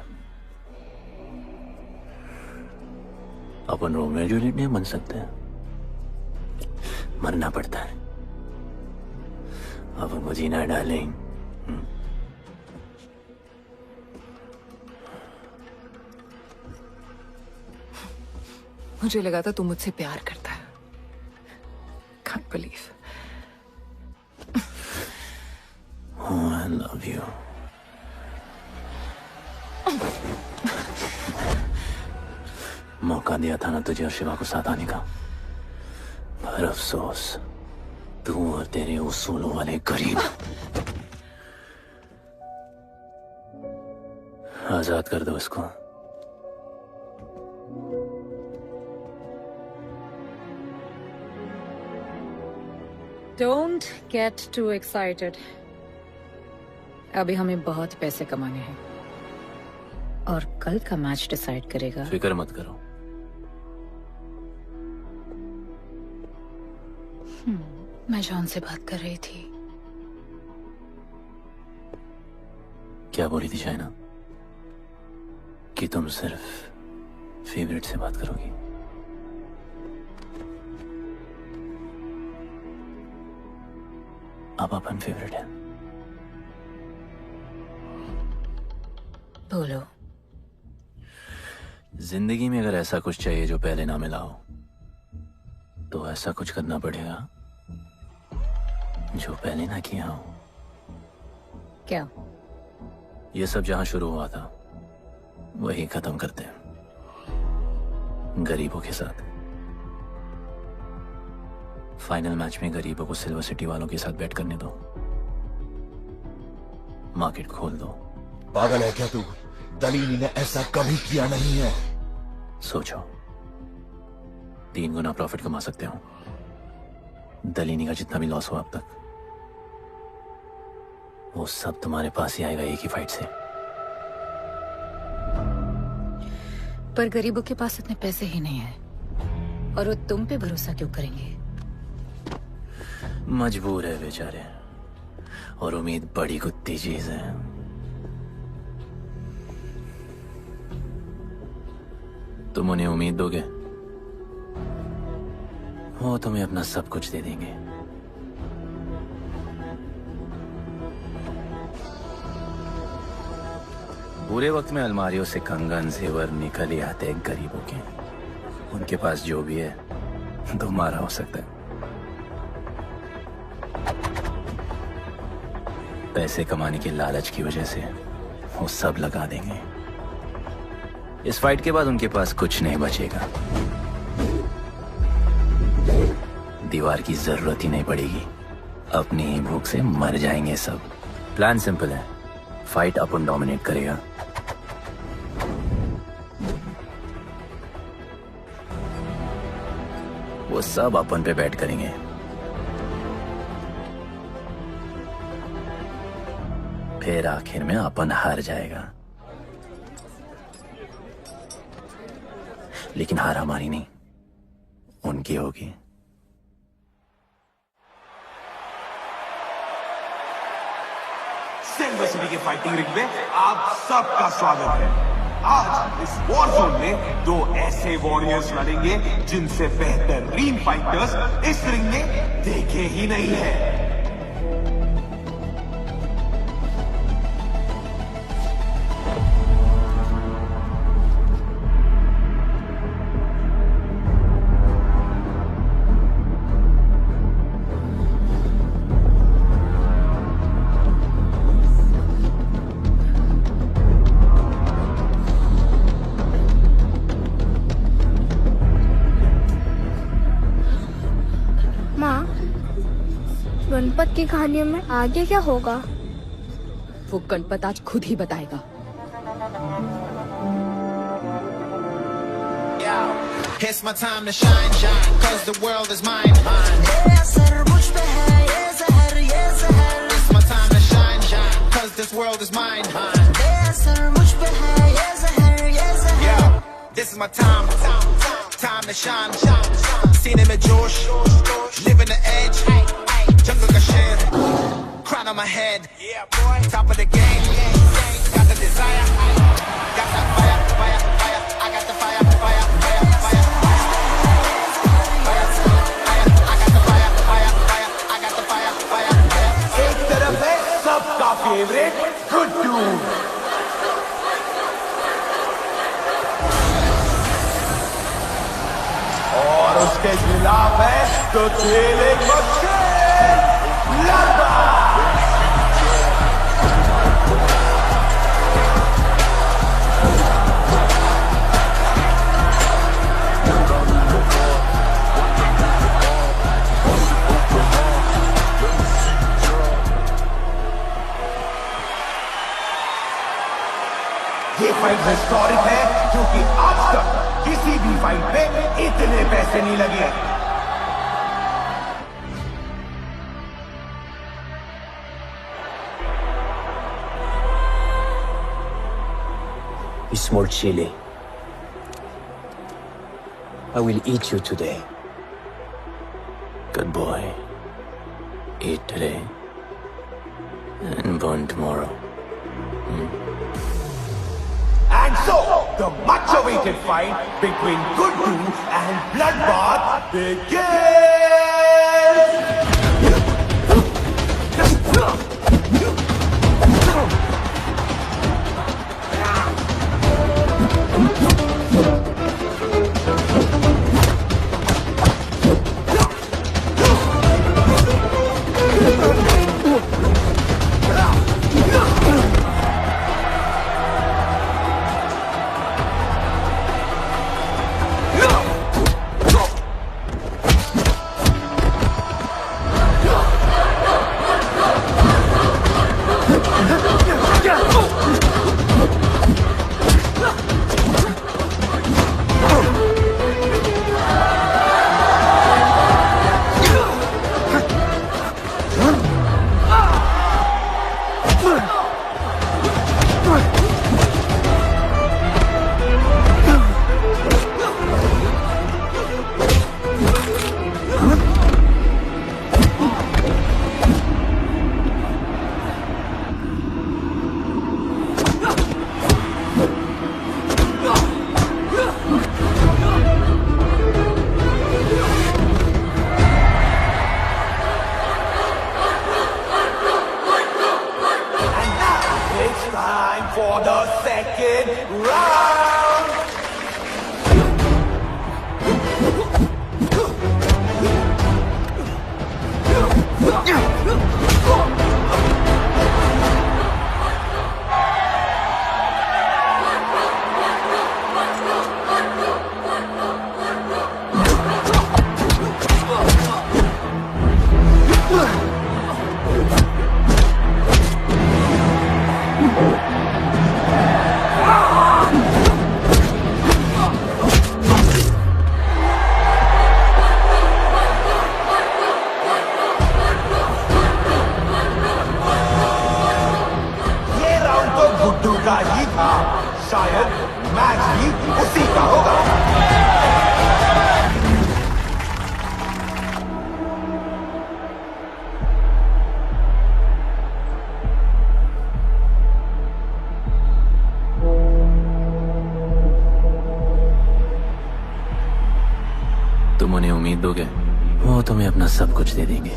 S7: अपन रोमियो जूलियट नहीं बन सकते, मरना पड़ता है। अब हमको जीना डार्लिंग।
S12: मुझे लगा था तू मुझसे प्यार करता है। Can't believe।
S7: Oh, I love you। मौका दिया था ना तुझे और शिवा को साथ आने का, पर अफसोस तू और तेरे उसूलों वाले गरीब। आजाद कर दो इसको।
S18: Don't get too excited। अभी हमें बहुत पैसे कमाने हैं और कल का मैच डिसाइड करेगा।
S7: फिक्र मत करो।
S18: मैं जॉन से बात कर रही थी।
S7: क्या बोली थी शाइना? कि तुम सिर्फ फेवरेट से बात करोगी? अब अपन फेवरेट है।
S18: बोलो।
S7: जिंदगी में अगर ऐसा कुछ चाहिए जो पहले ना मिला हो, तो ऐसा कुछ करना पड़ेगा जो पहले ना किया हो।
S18: क्या?
S7: ये सब जहां शुरू हुआ था वही खत्म करते हैं, गरीबों के साथ। फाइनल मैच में गरीबों को सिल्वर सिटी वालों के साथ बैट करने दो, मार्केट खोल दो।
S20: पागल है क्या तू? दलीली ने ऐसा कभी किया नहीं है।
S7: सोचो, 3 गुना प्रॉफिट कमा सकते हो। दलीनी का जितना भी लॉस हुआ अब तक, वो सब तुम्हारे पास ही आएगा एक ही फाइट से।
S18: पर गरीबों के पास इतने पैसे ही नहीं है, और वो तुम पे भरोसा क्यों करेंगे?
S7: मजबूर है बेचारे, और उम्मीद बड़ी कुत्ती चीज है। तुम उन्हें उम्मीद दोगे, वो तुम्हें अपना सब कुछ दे देंगे। बुरे वक्त में अलमारियों से कंगन जेवर निकल ही आते हैं गरीबों के। उनके पास जो भी है तुम्हारा हो सकता है। पैसे कमाने की लालच की वजह से वो सब लगा देंगे। इस फाइट के बाद उनके पास कुछ नहीं बचेगा। दीवार की जरूरत ही नहीं पड़ेगी। अपनी ही भूख से मर जाएंगे सब। प्लान सिंपल है, फाइट अपन डोमिनेट करेगा। वो सब अपन पे बैट करेंगे। फिर आखिर में अपन हार जाएगा। लेकिन हार हमारी नहीं, उनकी होगी।
S5: सिल्वर सिटी के फाइटिंग रिंग में आप सबका स्वागत है। आज इस वॉर जोन में दो ऐसे वॉरियर्स लड़ेंगे जिनसे बेहतरीन फाइटर्स इस रिंग में देखे ही नहीं है।
S3: गणपत की कहानियों में आगे क्या होगा?
S4: वो गणपत आज खुद ही बताएगा।
S9: It's my time to shine, shine, cause the world is mine, mine. It's my time to shine, shine, cause this world is mine, mine. Yeah, this is my time, time to shine, सीने में जोश, living the edge, jungle का शेर, crown on my head, top of the game, got the desire, got that fire, fire, fire, I got the fire, fire, fire, fire, I got the fire, fire, fire, I got the fire, fire, fire.
S5: एक तरफ है सबका favourite Guddu, और उसके खिलाफ है तो खेले लड़का। ये फाइट हिस्टोरिक है क्योंकि आज तक किसी भी फाइट पे इतने पैसे नहीं लगे।
S7: Small chili. I will eat you today. Good boy. Eat today and burn tomorrow.
S5: And so, the much-awaited fight between Guddu and Bloodbath begins!
S7: तुम उन्हें उम्मीद दोगे, वो तुम्हें अपना सब कुछ दे देंगे।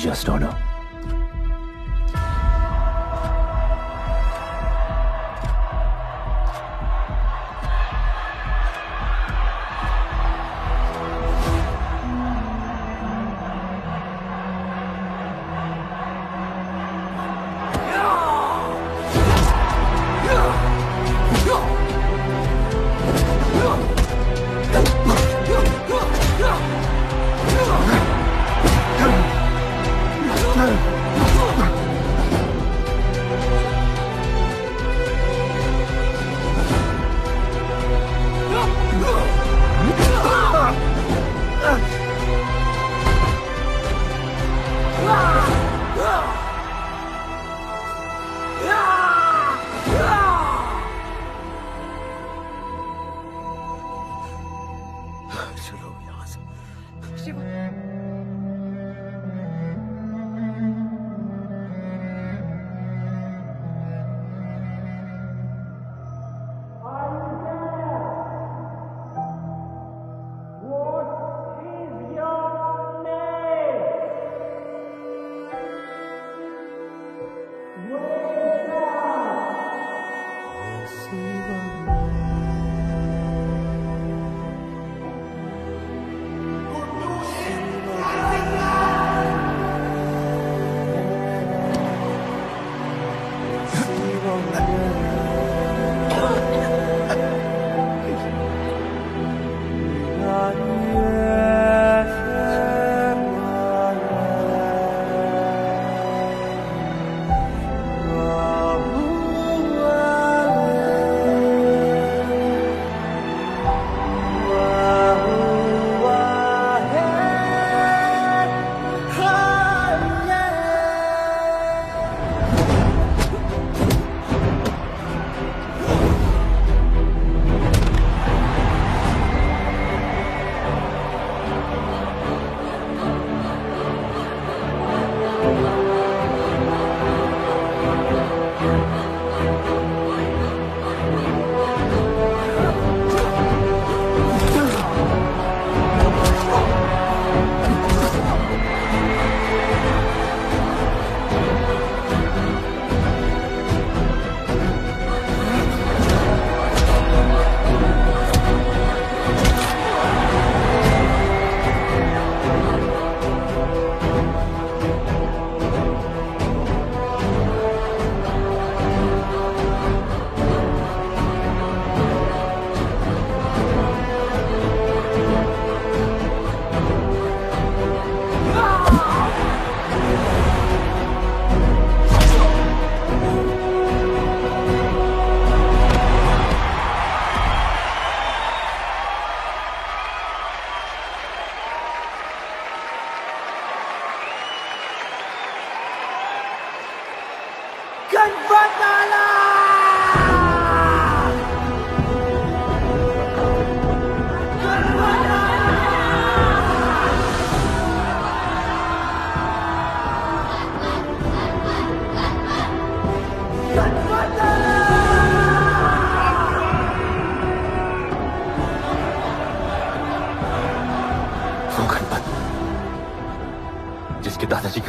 S7: Just order.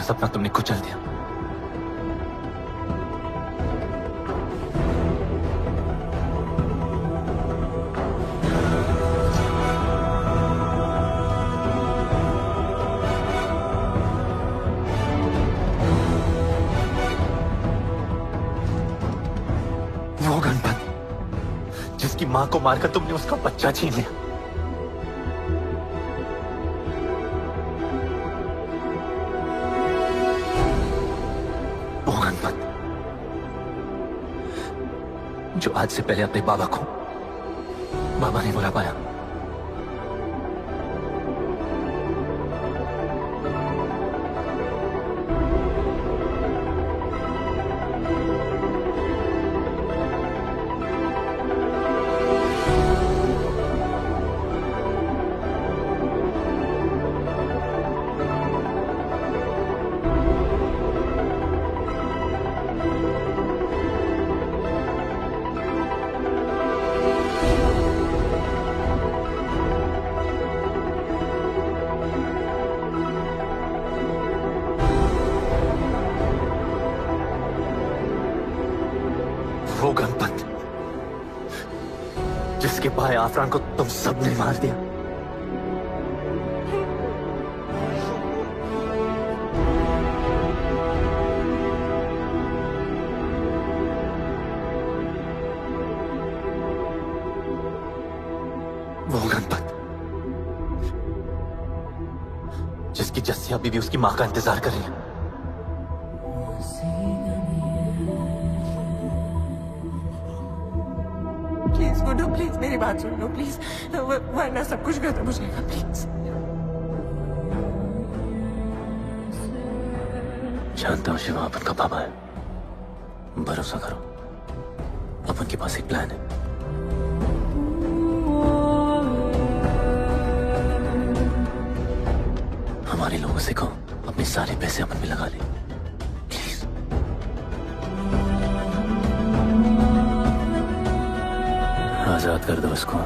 S7: सपना तुमने कुचल दिया। वो गणपत जिसकी मां को मारकर तुमने उसका बच्चा छीन लिया। वो गणपत जो आज से पहले अपने बाबा को बाबा नहीं बुला पाया। वो गणपत जिसके भाई आफरान को तुम सबने मार दिया। वो गणपत जिसकी जस्सी अभी भी उसकी मां का इंतजार कर रही है।
S12: प्लीज गुड्डू, प्लीज मेरी बात सुन लो प्लीज, वरना सब कुछ खत्म हो जाएगा प्लीज।
S7: जानता हूं शिवा अपन का पापा है, भरोसा करो, अपन के पास एक प्लान है। हमारे लोगों से कहो अपने सारे पैसे अपन में लगा ले प्लीज। आजाद कर दो उसको।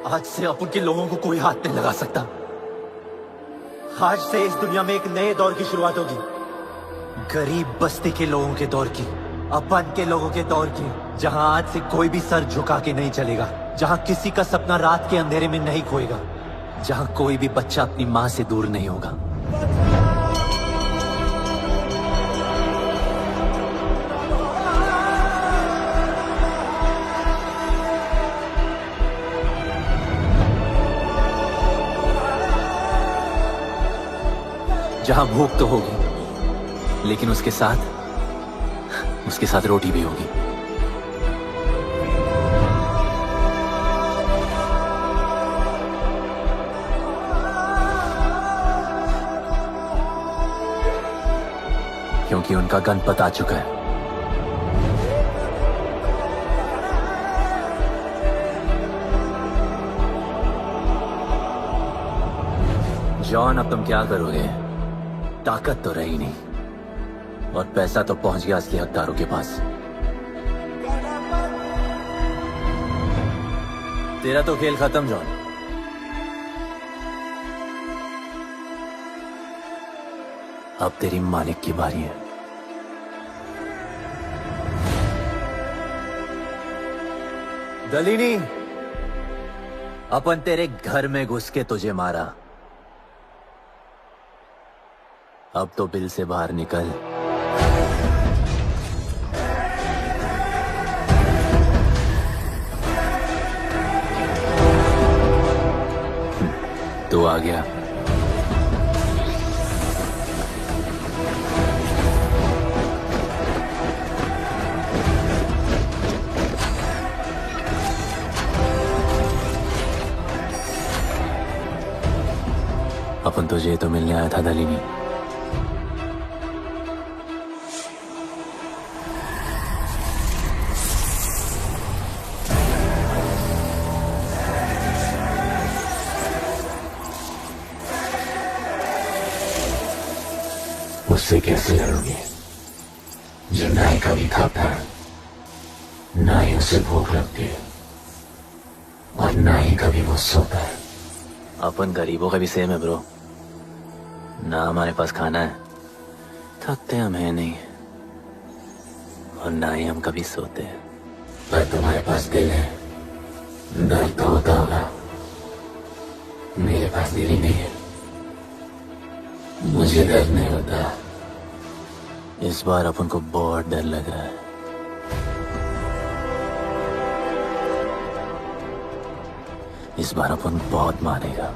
S7: आज से अपन के लोगों को कोई हाथ नहीं लगा सकता। आज से इस दुनिया में एक नए दौर की शुरुआत होगी, गरीब बस्ती के लोगों के दौर की, अपन के लोगों के दौर की, जहां आज से कोई भी सर झुका के नहीं चलेगा, जहां किसी का सपना रात के अंधेरे में नहीं खोएगा, जहां कोई भी बच्चा अपनी मां से दूर नहीं होगा। जहां भूख तो होगी, लेकिन उसके साथ रोटी भी होगी। क्योंकि उनका गणपत आ चुका है। जॉन, अब तुम क्या करोगे? ताकत तो रही नहीं और पैसा तो पहुंच गया असली हकदारों के पास। तेरा तो खेल खत्म जॉन। अब तेरी मालिक की बारी है। दलीनी, अपन तेरे घर में घुस के तुझे मारा, अब तो बिल से बाहर निकल। तू आ गया। अपन तुझे तो मिलने आया था दलीनी। उससे कैसे लड़ोगे जो ना ही कभी खाता है, ना ही उसे भूख लगती है और ना ही कभी वो सोता है। अपन गरीबों का भी सेम है ब्रो, ना हमारे पास खाना है, थकते हम है नहीं, और ना ही हम कभी सोते हैं। पर तुम्हारे पास दिल है, दर्द तो होता होगा, मेरे पास दिल ही नहीं है, मुझे दर्द नहीं होता। इस बार अपन को बहुत डर लग रहा है। इस बार अपन बहुत मारेगा।